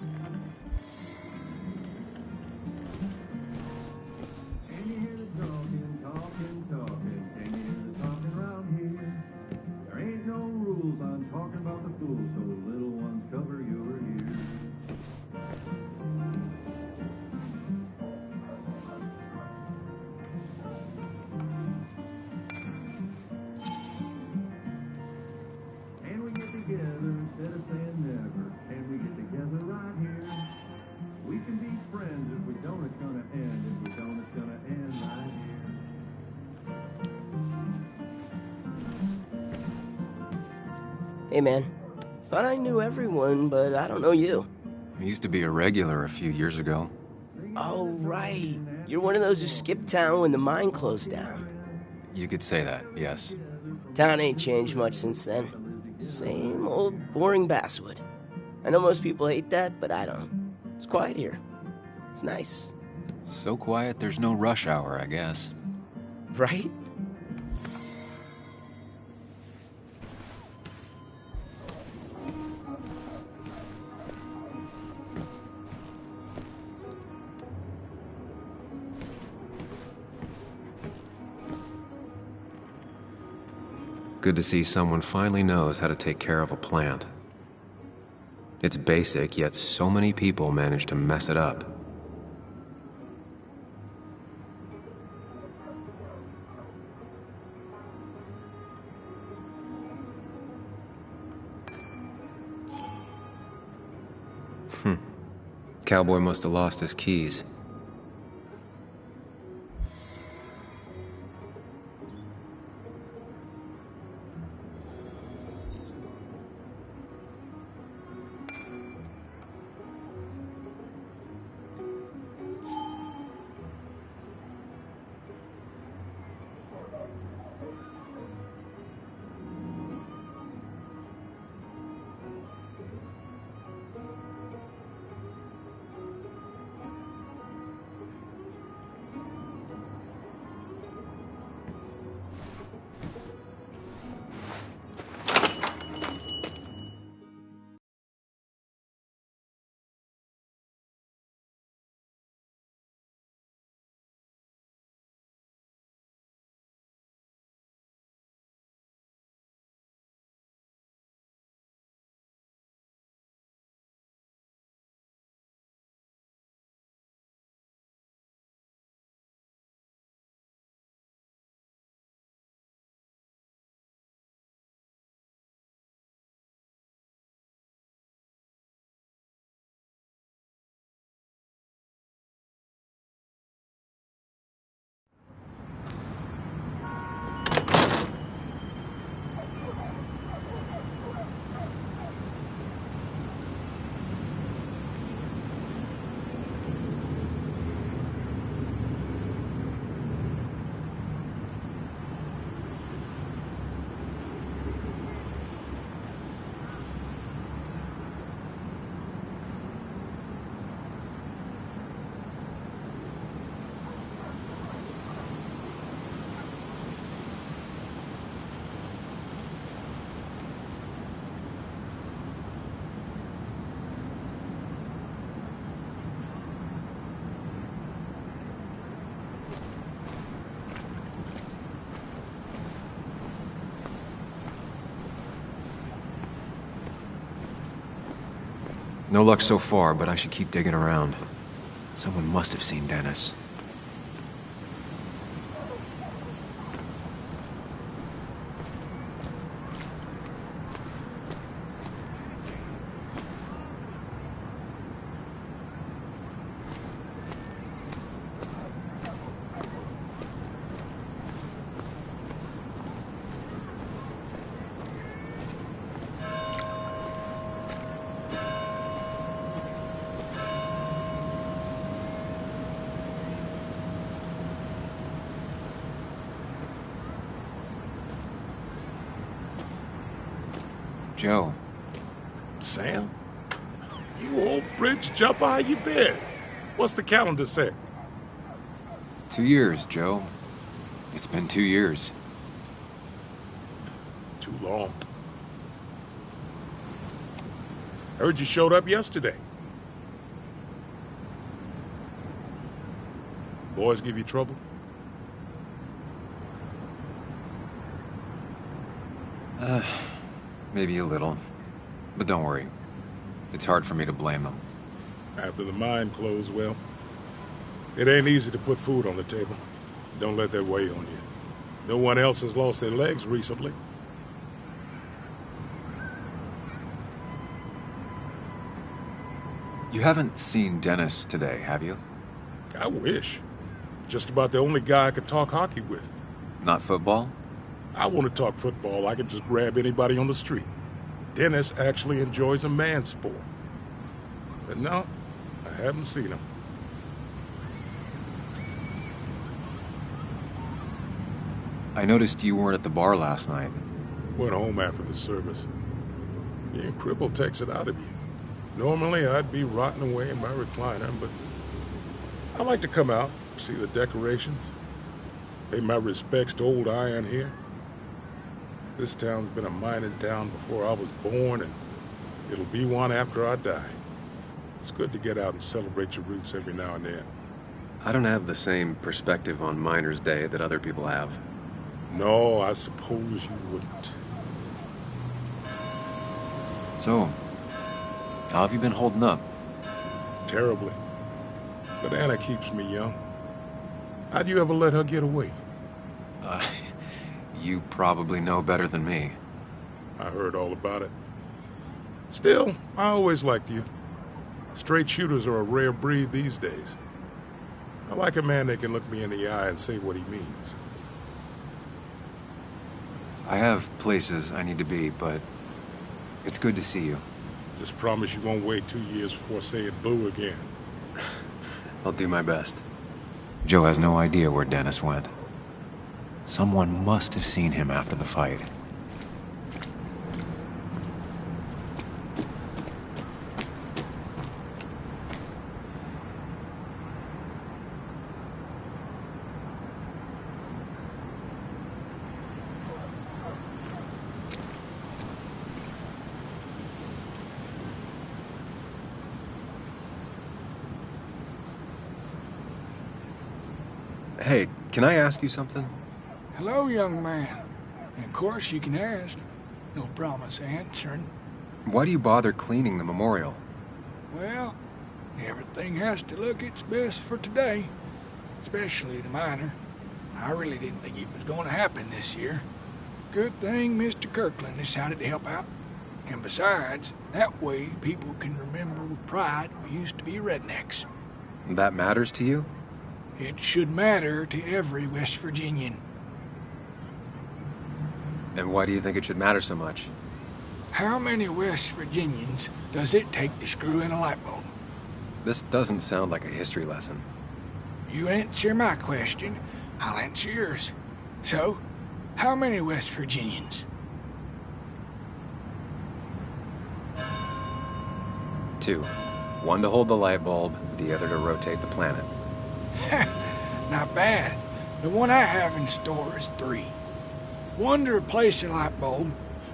Hey man, thought I knew everyone, but I don't know you.
I used to be a regular a few years ago.
Oh, right. You're one of those who skipped town when the mine closed down.
You could say that, yes.
Town ain't changed much since then. Same old boring basswood. I know most people hate that, but I don't. It's quiet here. It's nice.
So quiet there's no rush hour, I guess.
Right?
Good to see someone finally knows how to take care of a plant. It's basic, yet so many people manage to mess it up. Cowboy must have lost his keys. No luck so far, but I should keep digging around. Someone must have seen Dennis.
Joe.
Sam? You old bridge jumper, how you been? What's the calendar say?
2 years, Joe. It's been 2 years.
Too long. Heard you showed up yesterday. Boys give you trouble?
Maybe a little. But don't worry. It's hard for me to blame them.
After the mine closed, well, it ain't easy to put food on the table. Don't let that weigh on you. No one else has lost their legs recently.
You haven't seen Dennis today, have you?
I wish. Just about the only guy I could talk hockey with.
Not football?
I want to talk football. I can just grab anybody on the street. Dennis actually enjoys a man's sport. But no, I haven't seen him.
I noticed you weren't at the bar last night.
Went home after the service. Being crippled takes it out of you. Normally, I'd be rotting away in my recliner, but I like to come out, see the decorations, pay my respects to old iron here. This town's been a mining town before I was born, and it'll be one after I die. It's good to get out and celebrate your roots every now and then.
I don't have the same perspective on Miners' Day that other people have.
No, I suppose you wouldn't.
So, how have you been holding up?
Terribly. But Anna keeps me young. How'd you ever let her get away?
You probably know better than me.
I heard all about it. Still, I always liked you. Straight shooters are a rare breed these days. I like a man that can look me in the eye and say what he means.
I have places I need to be, but it's good to see you.
Just promise you won't wait 2 years before saying boo again.
I'll do my best. Joe has no idea where Dennis went. Someone must have seen him after the fight.
Hey, can I ask you something?
Hello, young man. And of course you can ask. No promise answering.
Why do you bother cleaning the memorial?
Well, everything has to look its best for today. Especially the miner. I really didn't think it was going to happen this year. Good thing Mr. Kirkland decided to help out. And besides, that way people can remember with pride we used to be rednecks.
That matters to you?
It should matter to every West Virginian.
And why do you think it should matter so much?
How many West Virginians does it take to screw in a light bulb?
This doesn't sound like a history lesson.
You answer my question, I'll answer yours. So, how many West Virginians?
2. One to hold the light bulb, the other to rotate the planet.
Not bad. The one I have in store is 3. 1 to replace the light bulb,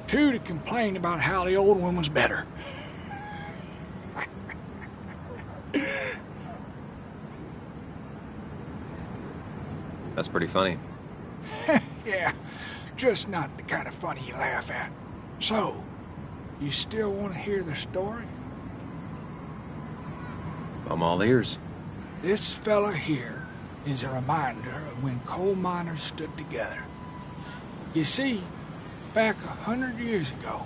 2 to complain about how the old one was better.
That's pretty funny.
Yeah, just not the kind of funny you laugh at. So, you still want to hear the story?
I'm all ears.
This fella here is a reminder of when coal miners stood together. You see, back 100 years ago,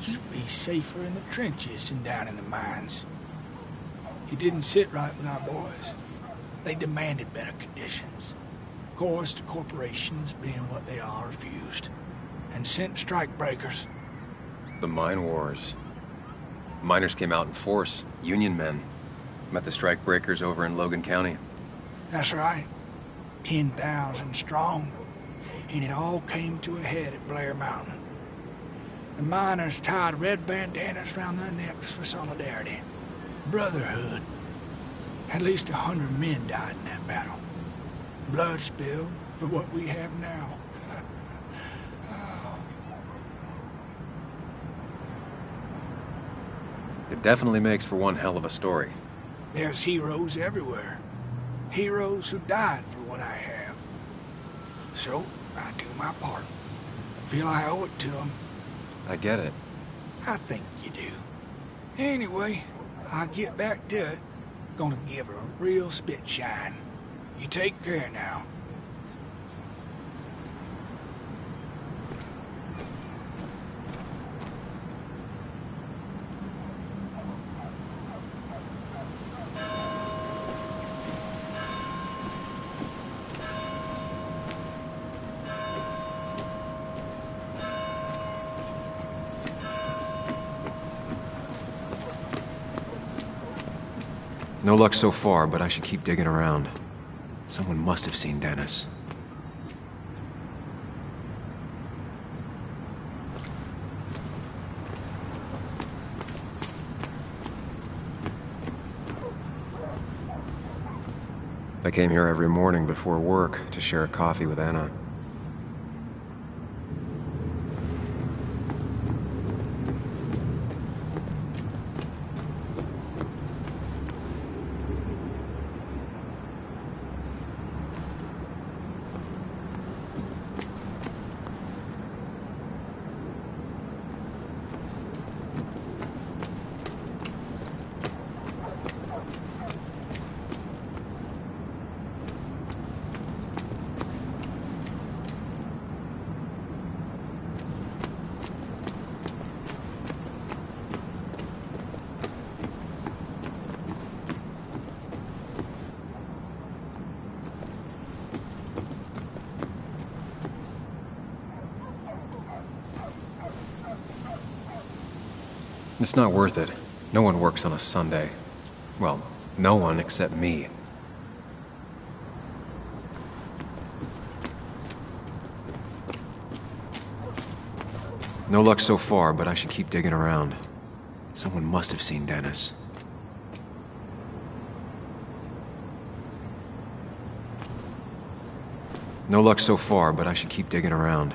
you'd be safer in the trenches than down in the mines. It didn't sit right with our boys. They demanded better conditions. Of course, the corporations, being what they are, refused and sent strike breakers.
The mine wars. Miners came out in force, Union men. Met the strike breakers over in Logan County.
That's right. 10,000 strong. And it all came to a head at Blair Mountain. The miners tied red bandanas around their necks for solidarity. Brotherhood. At least 100 men died in that battle. Blood spilled for what we have now.
It definitely makes for one hell of a story.
There's heroes everywhere. Heroes who died for what I have. So, I do my part. Feel I owe it to them.
I get it.
I think you do. Anyway, I'll get back to it. Gonna give her a real spit shine. You take care now.
No luck so far, but I should keep digging around. Someone must have seen Dennis. I came here every morning before work to share a coffee with Anna. It's not worth it. No one works on a Sunday. Well, no one except me. No luck so far, but I should keep digging around. Someone must have seen Dennis. No luck so far, but I should keep digging around.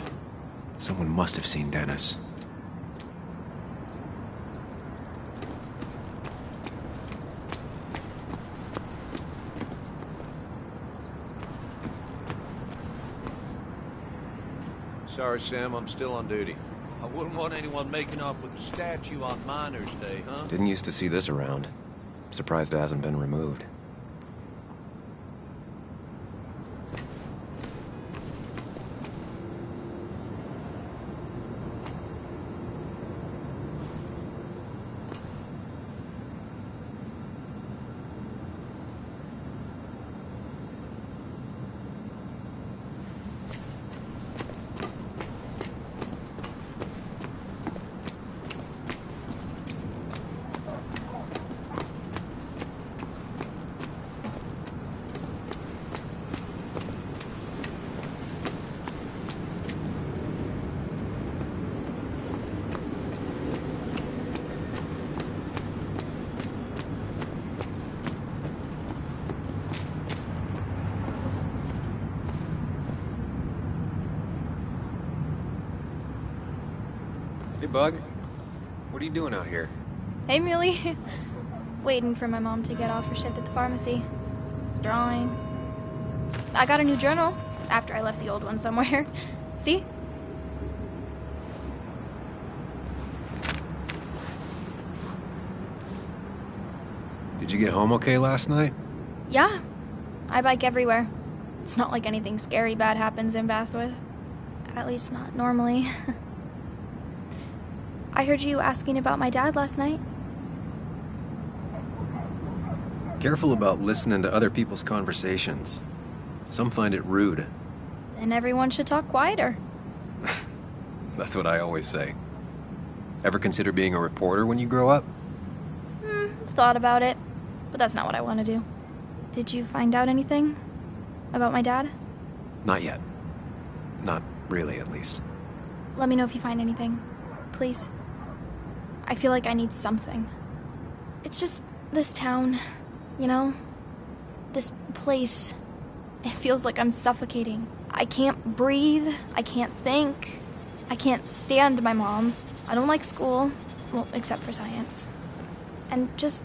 Someone must have seen Dennis.
Sorry, Sam, I'm still on duty. I wouldn't want anyone making off with the statue on Miners' Day, huh?
Didn't used to see this around. Surprised it hasn't been removed. Hey, Bug. What are you doing out here?
Hey, Muley. Waiting for my mom to get off her shift at the pharmacy. Drawing. I got a new journal after I left the old one somewhere. See?
Did you get home okay last night?
Yeah. I bike everywhere. It's not like anything scary bad happens in Basswood. At least not normally. I heard you asking about my dad last night.
Careful about listening to other people's conversations. Some find it rude.
Then everyone should talk quieter.
That's what I always say. Ever consider being a reporter when you grow up?
Thought about it, but that's not what I want to do. Did you find out anything about my dad?
Not yet. Not really, at least.
Let me know if you find anything. Please. please? I feel like I need something. It's just this town, you know? This place. It feels like I'm suffocating. I can't breathe. I can't think. I can't stand my mom. I don't like school. Well, except for science. And just...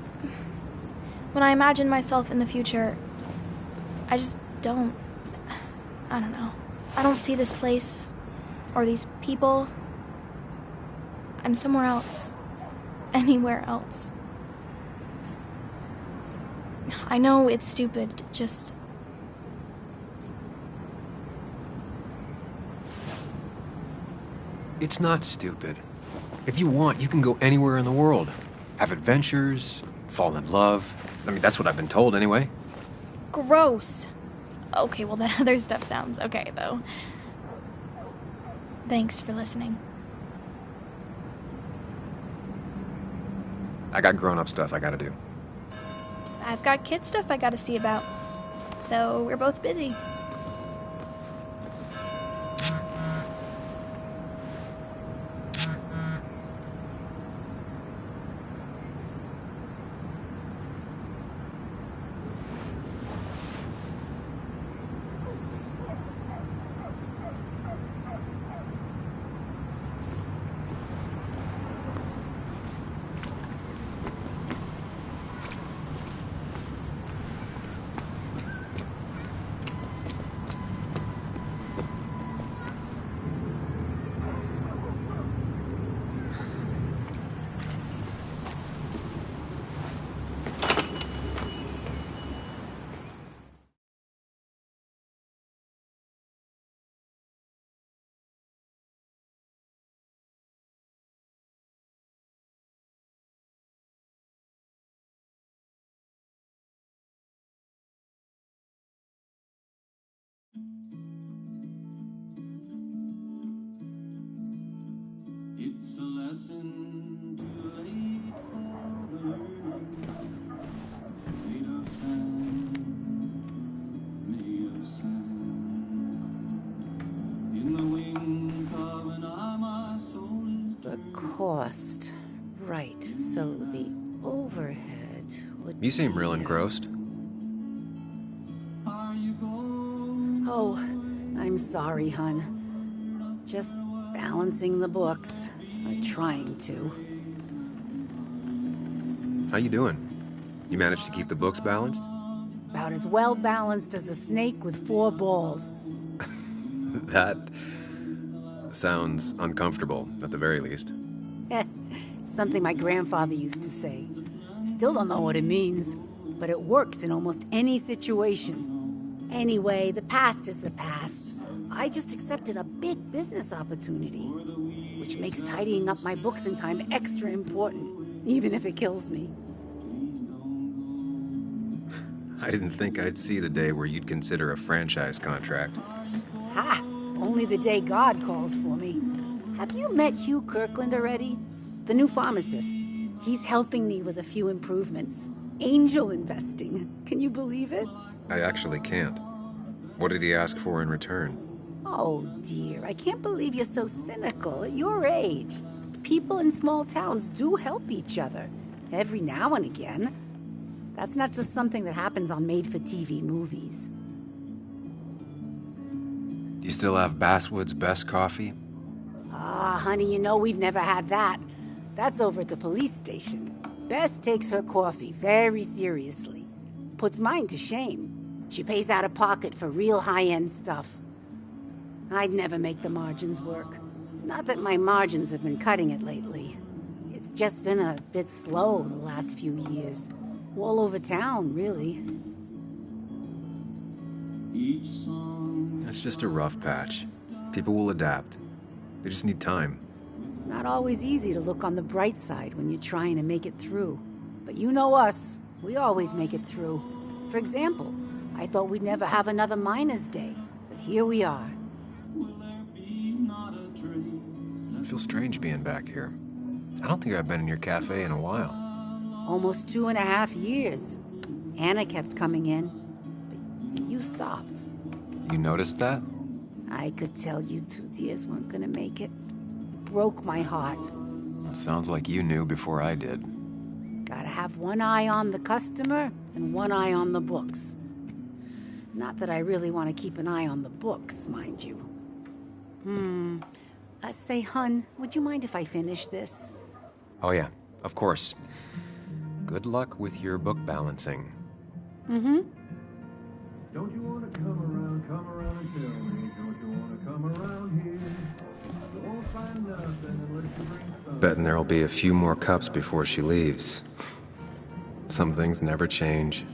when I imagine myself in the future, I just don't... I don't know. I don't see this place. Or these people. I'm somewhere else. Anywhere else. I know it's stupid, just...
It's not stupid. If you want, you can go anywhere in the world. Have adventures, fall in love. I mean, that's what I've been told anyway.
Gross. Okay, well, that other stuff sounds okay, though. Thanks for listening.
I got grown-up stuff I gotta do.
I've got kid stuff I gotta see about. So we're both busy.
It's a lesson too late for the learning. Made of sand, made of sand. In the wink of an eye, my soul is
The cost. Right, so the overhead would
You seem real engrossed.
Oh, I'm sorry, hun. Just balancing the books. Or trying to.
How you doing? You managed to keep the books balanced?
About as well balanced as a snake with 4 balls.
That sounds uncomfortable, at the very least.
Something my grandfather used to say. Still don't know what it means, but it works in almost any situation. Anyway, the past is the past. I just accepted a big business opportunity, which makes tidying up my books in time extra important, even if it kills me.
I didn't think I'd see the day where you'd consider a franchise contract.
Ha! Only the day God calls for me. Have you met Hugh Kirkland already? The new pharmacist. He's helping me with a few improvements. Angel investing. Can you believe it?
I actually can't. What did he ask for in return?
Oh, dear. I can't believe you're so cynical at your age. People in small towns do help each other. Every now and again. That's not just something that happens on made-for-TV movies.
Do you still have Basswood's best coffee?
Ah, honey, you know we've never had that. That's over at the police station. Bess takes her coffee very seriously. Puts mine to shame. She pays out of pocket for real high-end stuff. I'd never make the margins work. Not that my margins have been cutting it lately. It's just been a bit slow the last few years. All over town, really.
It's just a rough patch. People will adapt. They just need time.
It's not always easy to look on the bright side when you're trying to make it through. But you know us. We always make it through. For example, I thought we'd never have another Miners' Day. But here we are.
I feel strange being back here. I don't think I've been in your cafe in a while.
Almost 2.5 years. Anna kept coming in, but you stopped.
You noticed that?
I could tell you 2 dears weren't gonna make it. It broke my heart.
Sounds like you knew before I did.
Gotta have one eye on the customer and one eye on the books. Not that I really want to keep an eye on the books, mind you. Say, hun, would you mind if I finish this?
Oh yeah, of course. Good luck with your book balancing.
Mm-hmm.
Don't you wanna come around and tell me? Don't you wanna come around here? You won't find nothing unless you bring some.
Betting there'll be a few more cups before she leaves. Some things never change.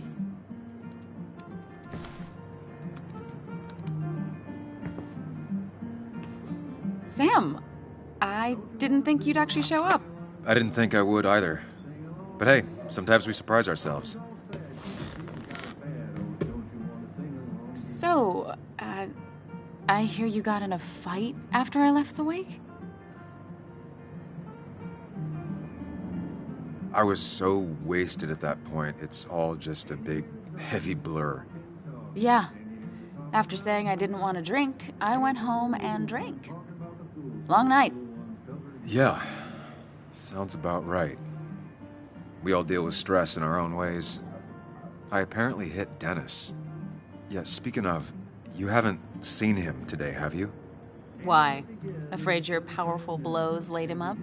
Sam, I didn't think you'd actually show up.
I didn't think I would either. But hey, sometimes we surprise ourselves.
So, I hear you got in a fight after I left the wake?
I was so wasted at that point, it's all just a big, heavy blur.
Yeah. After saying I didn't want to drink, I went home and drank. Long night.
Yeah, sounds about right. We all deal with stress in our own ways. I apparently hit Dennis. Yeah, speaking of, you haven't seen him today, have you?
Why? Afraid your powerful blows laid him up?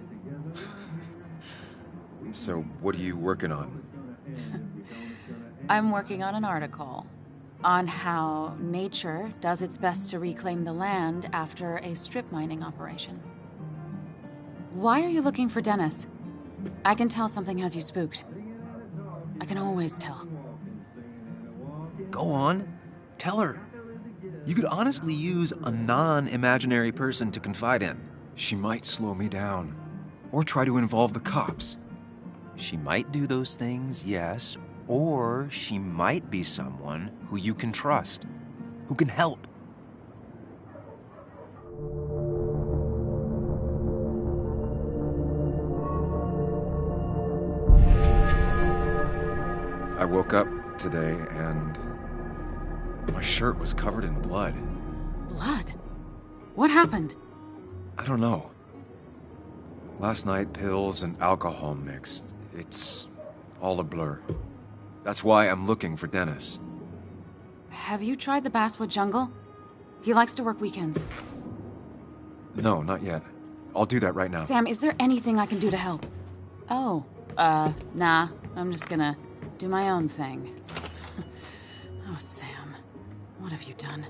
So, what are you working on?
I'm working on an article on how nature does its best to reclaim the land after a strip mining operation. Why are you looking for Dennis? I can tell something has you spooked. I can always tell.
Go on. Tell her. You could honestly use a non-imaginary person to confide in. She might slow me down. Or try to involve the cops. She might do those things, yes. Or she might be someone who you can trust. Who can help. I woke up today and my shirt was covered in blood.
Blood? What happened?
I don't know. Last night, pills and alcohol mixed. It's all a blur. That's why I'm looking for Dennis.
Have you tried the Basswood Jungle? He likes to work weekends.
No, not yet. I'll do that right now.
Sam, is there anything I can do to help? Oh, nah. I'm just gonna do my own thing. Oh, Sam. What have you done?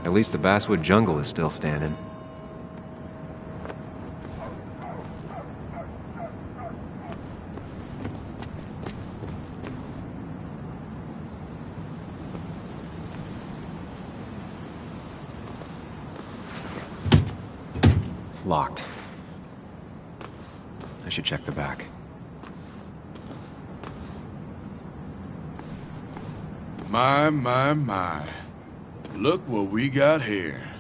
At least the Basswood Jungle is still standing. Locked. I should check the back.
My. Look what we got here.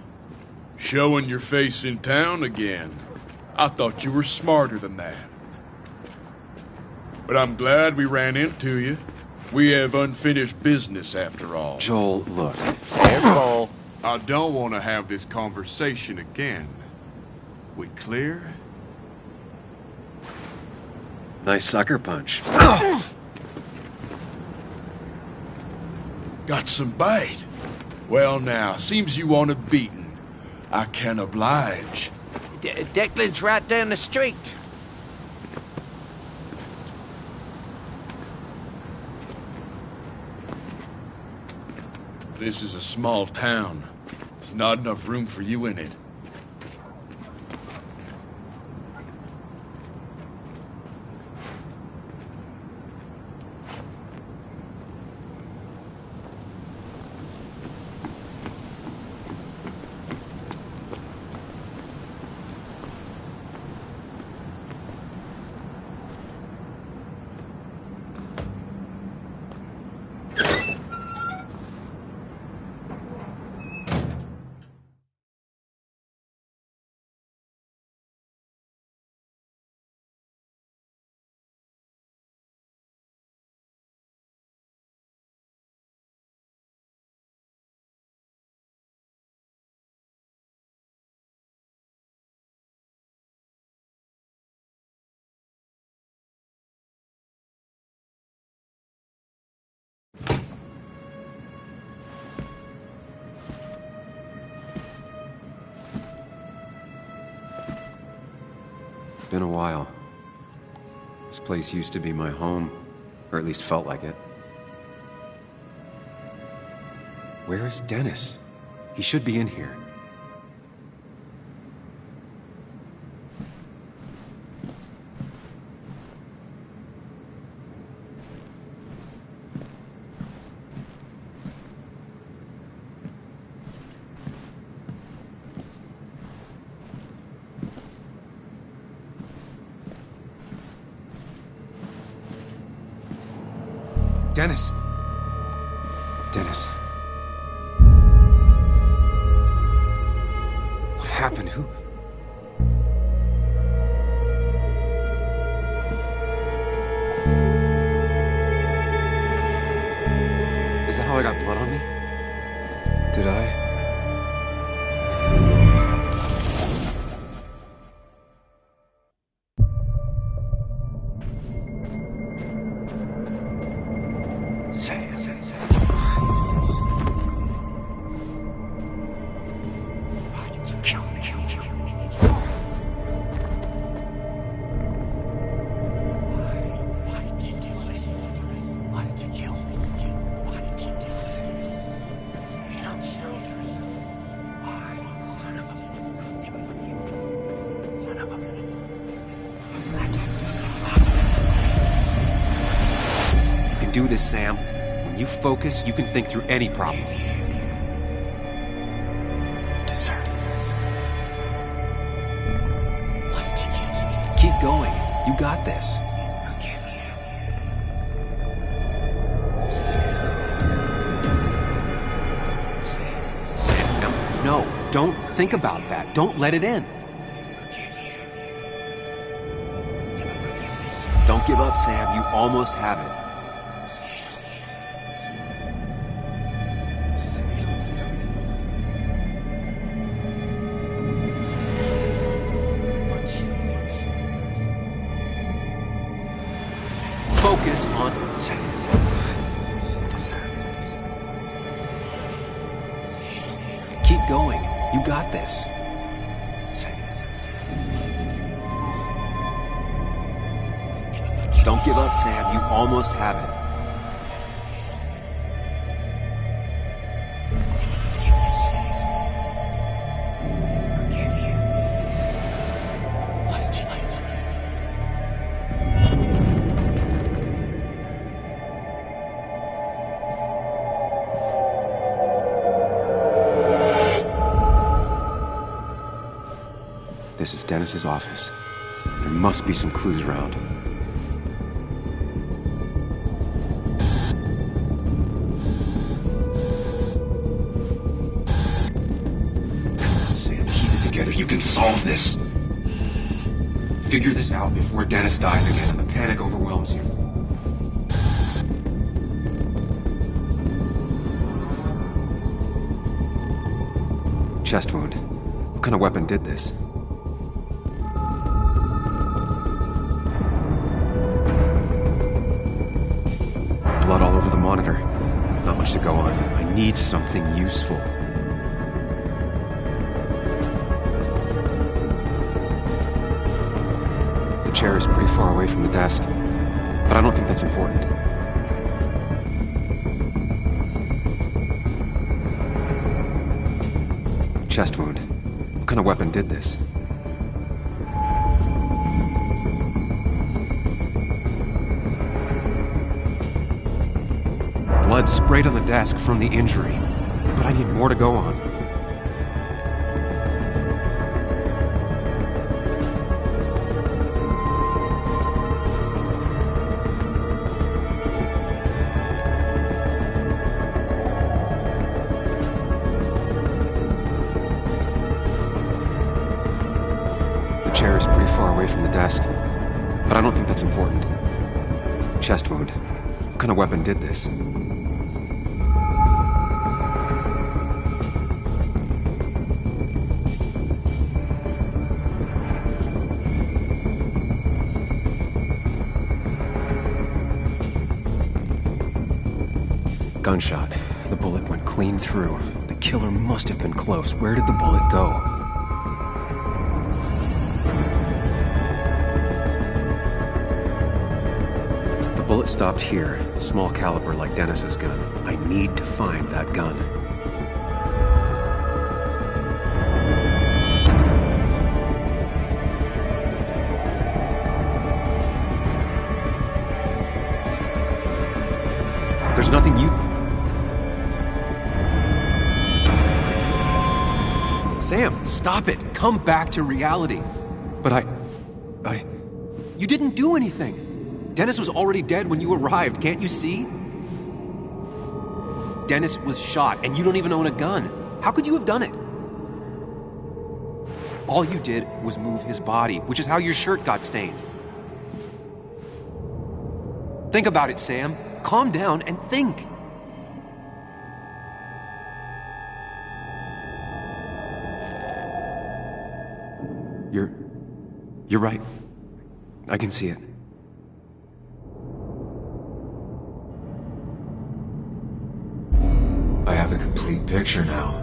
Showing your face in town again. I thought you were smarter than that. But I'm glad we ran into you. We have unfinished business after all.
Joel, look.
Careful. I don't want to have this conversation again. We clear?
Nice sucker punch.
Got some bite. Well now, seems you want a beating. I can oblige.
Declan's right down the street.
This is a small town. There's not enough room for you in it.
Been a while. This place used to be my home, or at least felt like it. Where is Dennis? He should be in here. Dennis! Dennis. What happened? Who? Is that how I got blood on me? Did I? Do this, Sam. When you focus, you can think through any problem. Keep going. You got this. Sam, no. Don't think about that. Don't let it in. Don't give up, Sam. You almost have it. Focus on... Keep going. You got this. Don't give up, Sam. You almost have it. This is Dennis's office. There must be some clues around. Sam, keep it together. You can solve this. Figure this out before Dennis dies again and the panic overwhelms you. Chest wound. What kind of weapon did this? Blood all over the monitor. Not much to go on. I need something useful. The chair is pretty far away from the desk, but I don't think that's important. Chest wound. What kind of weapon did this? Blood sprayed on the desk from the injury, but I need more to go on. The chair is pretty far away from the desk, but I don't think that's important. Chest wound. What kind of weapon did this? Gunshot. The bullet went clean through. The killer must have been close. Where did the bullet go? The bullet stopped here. Small caliber like Dennis's gun. I need to find that gun. There's nothing you... Sam, stop it. Come back to reality. But You didn't do anything. Dennis was already dead when you arrived, can't you see? Dennis was shot, and you don't even own a gun. How could you have done it? All you did was move his body, which is how your shirt got stained. Think about it, Sam. Calm down and think. You're right. I can see it. I have the complete picture now.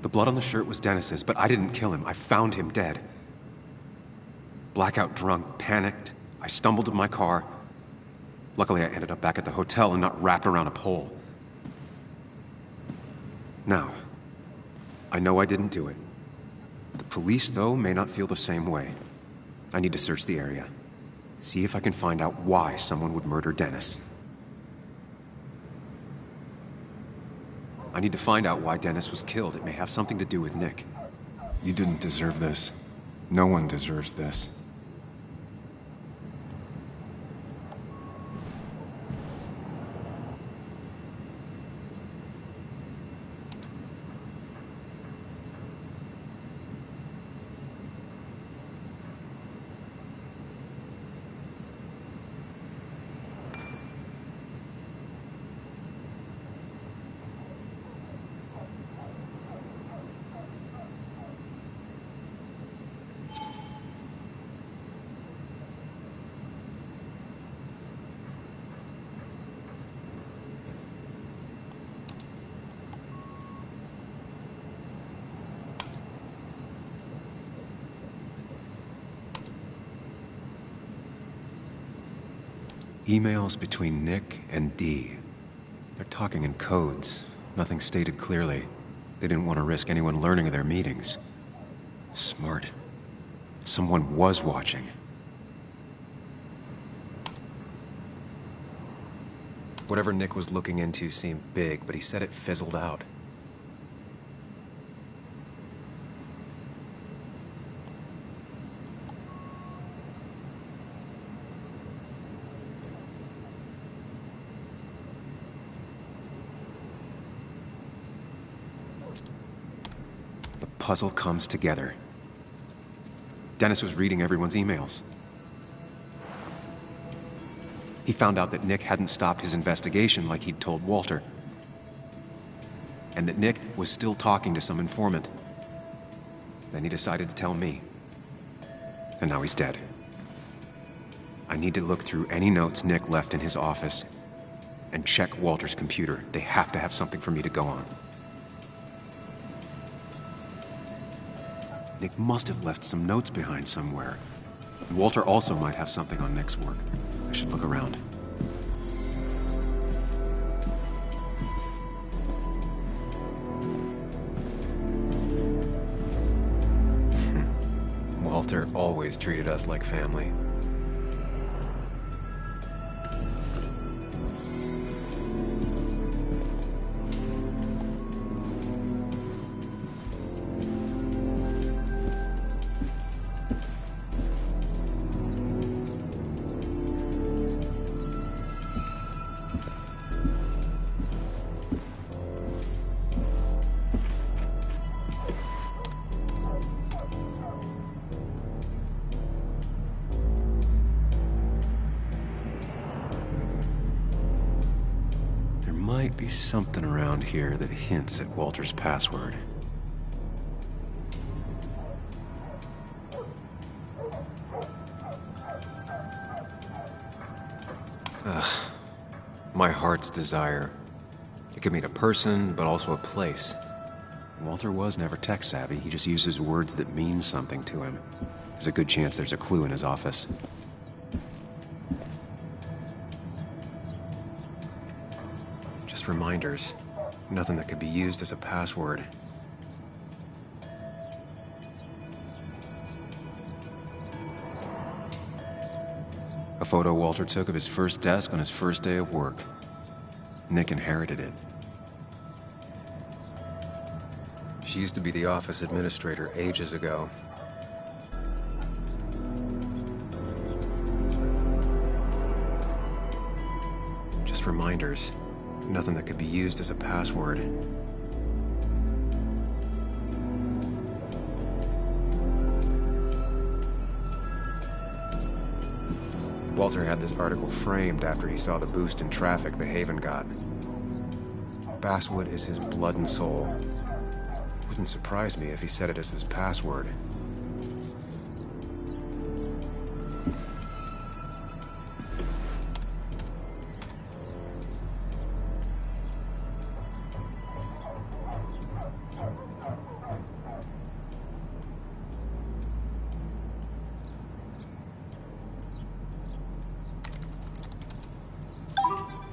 The blood on the shirt was Dennis's, but I didn't kill him. I found him dead. Blackout drunk, panicked. I stumbled to my car. Luckily, I ended up back at the hotel and not wrapped around a pole. Now, I know I didn't do it. The police, though, may not feel the same way. I need to search the area. See if I can find out why someone would murder Dennis. I need to find out why Dennis was killed. It may have something to do with Nick. You didn't deserve this. No one deserves this. Emails between Nick and Dee. They're talking in codes. Nothing stated clearly. They didn't want to risk anyone learning of their meetings. Smart. Someone was watching. Whatever Nick was looking into seemed big, but he said it fizzled out. The puzzle comes together. Dennis was reading everyone's emails. He found out that Nick hadn't stopped his investigation like he'd told Walter. And that Nick was still talking to some informant. Then he decided to tell me. And now he's dead. I need to look through any notes Nick left in his office and check Walter's computer. They have to have something for me to go on. Nick must have left some notes behind somewhere. Walter also might have something on Nick's work. I should look around. Walter always treated us like family. Might be something around here that hints at Walter's password. Ugh. My heart's desire. It could mean a person, but also a place. Walter was never tech savvy. He just uses words that mean something to him. There's a good chance there's a clue in his office. Just reminders. Nothing that could be used as a password. A photo Walter took of his first desk on his first day of work. Nick inherited it. She used to be the office administrator ages ago. Just reminders. Nothing that could be used as a password. Walter had this article framed after he saw the boost in traffic the Haven got. Basswood is his blood and soul. Wouldn't surprise me if he said it as his password.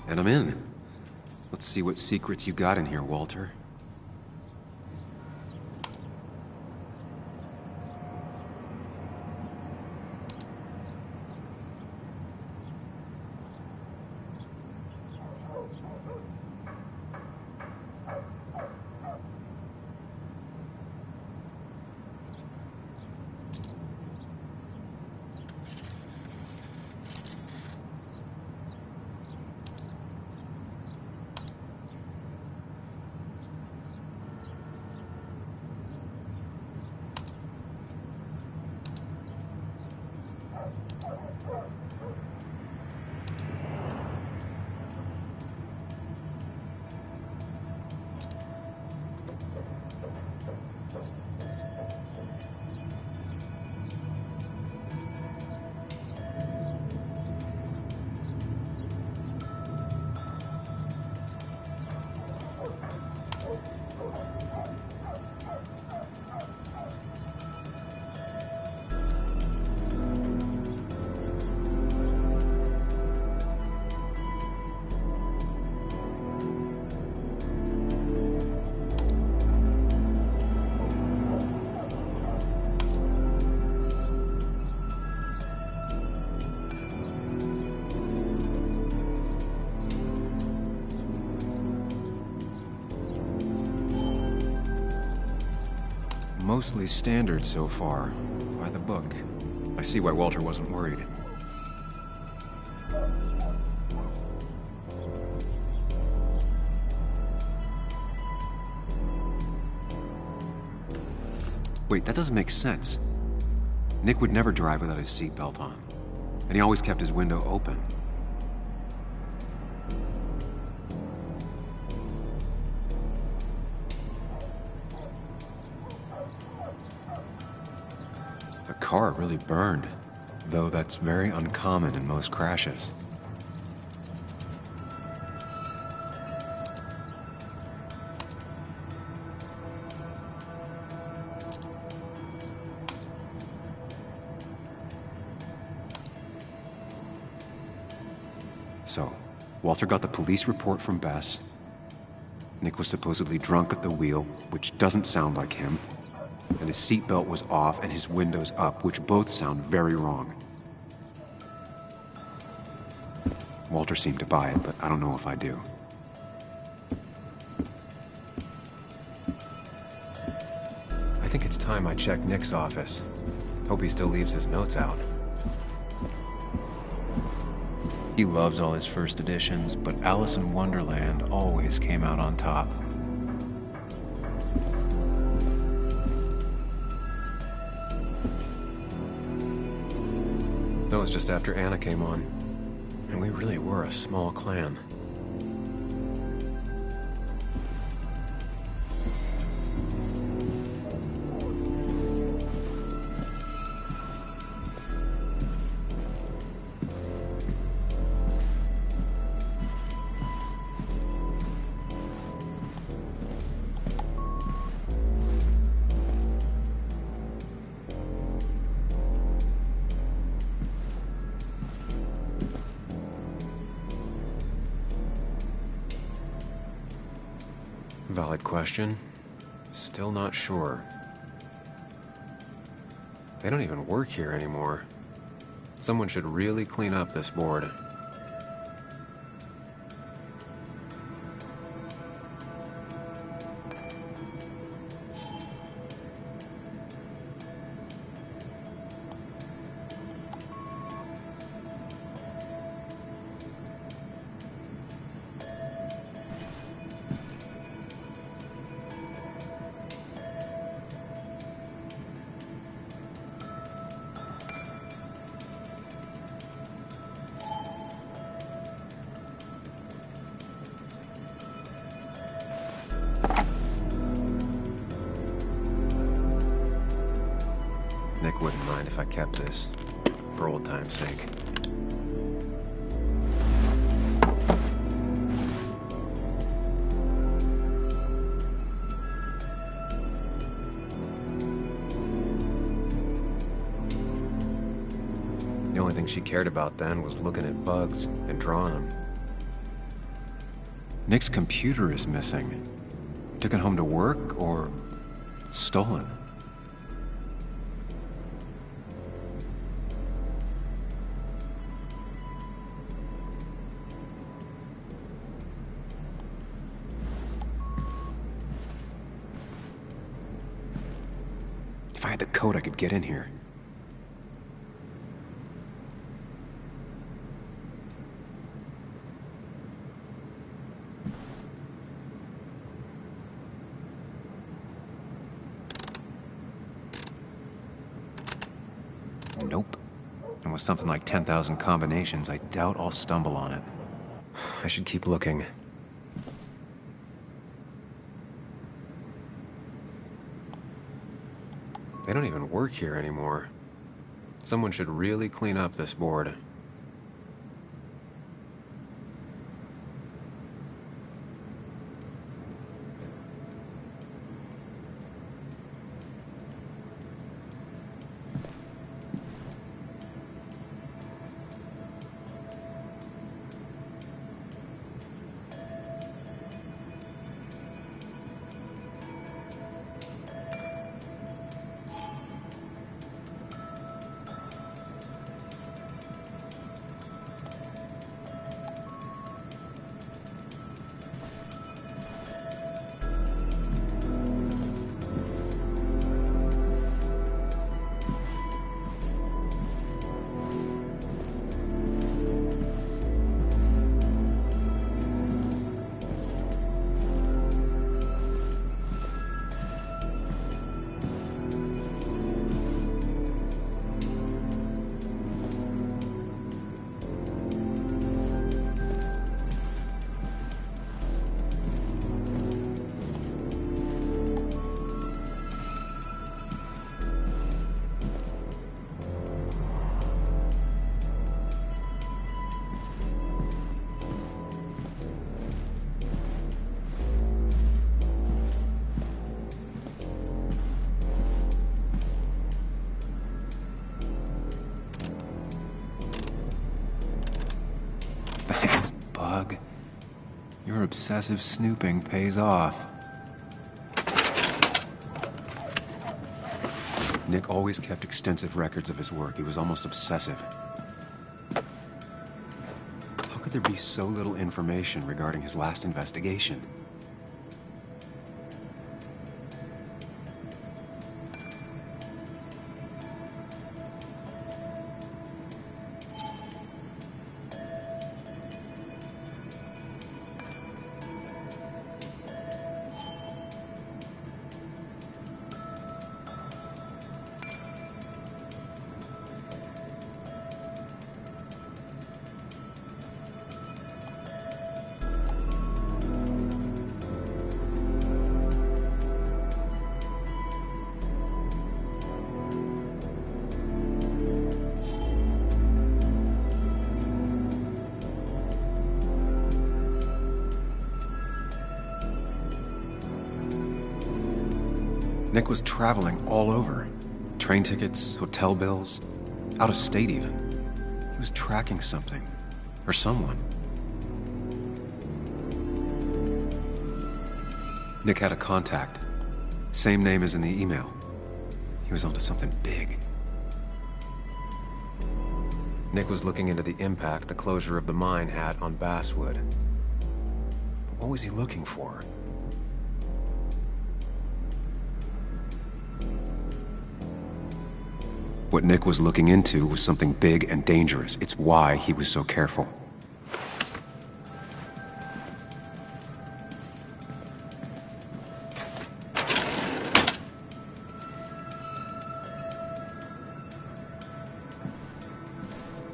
And I'm in. Let's see what secrets you got in here, Walter. mostly standard so far, by the book. I see why Walter wasn't worried. Wait, that doesn't make sense. Nick would never drive without his seatbelt on, and he always kept his window open. The car really burned, though that's very uncommon in most crashes. So, Walter got the police report from Bess. Nick was supposedly drunk at the wheel, which doesn't sound like him. And his seatbelt was off and his windows up, which both sound very wrong. Walter seemed to buy it, but I don't know if I do. I think it's time I check Nick's office. Hope he still leaves his notes out. He loves all his first editions, but Alice in Wonderland always came out on top. That was just after Anna came on, and we really were a small clan. Valid question. Still not sure. They don't even work here anymore. Someone should really clean up this board. Nick wouldn't mind if I kept this, for old time's sake. The only thing she cared about then was looking at bugs and drawing them. Nick's computer is missing. Took it home to work or stolen? If I had the code, I could get in here. Nope. And with something like 10,000 combinations, I doubt I'll stumble on it. I should keep looking. They don't even work here anymore. Someone should really clean up this board. bug. Your obsessive snooping pays off. Nick always kept extensive records of his work. He was almost obsessive. How could there be so little information regarding his last investigation? Nick was traveling all over. Train tickets, hotel bills, out of state even. He was tracking something, or someone. Nick had a contact. Same name as in the email. He was onto something big. Nick was looking into the impact the closure of the mine had on Basswood. But what was he looking for? What Nick was looking into was something big and dangerous. It's why he was so careful.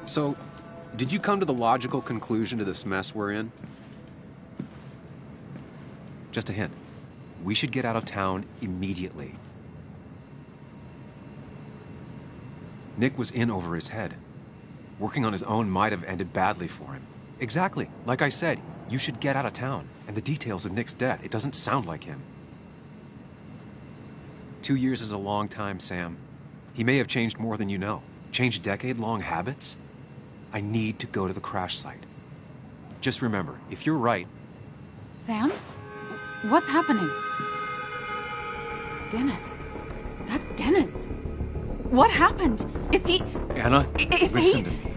So, did you come to the logical conclusion to this mess we're in? Just a hint. We should get out of town immediately. Nick was in over his head. Working on his own might have ended badly for him. Exactly. Like I said, you should get out of town. And the details of Nick's death, it doesn't sound like him. 2 years is a long time, Sam. He may have changed more than you know. Changed decade-long habits? I need to go to the crash site. Just remember, if you're right...
Sam? What's happening? Dennis. That's Dennis. What happened? Is he...
Anna,
Is
listen
he...
to me.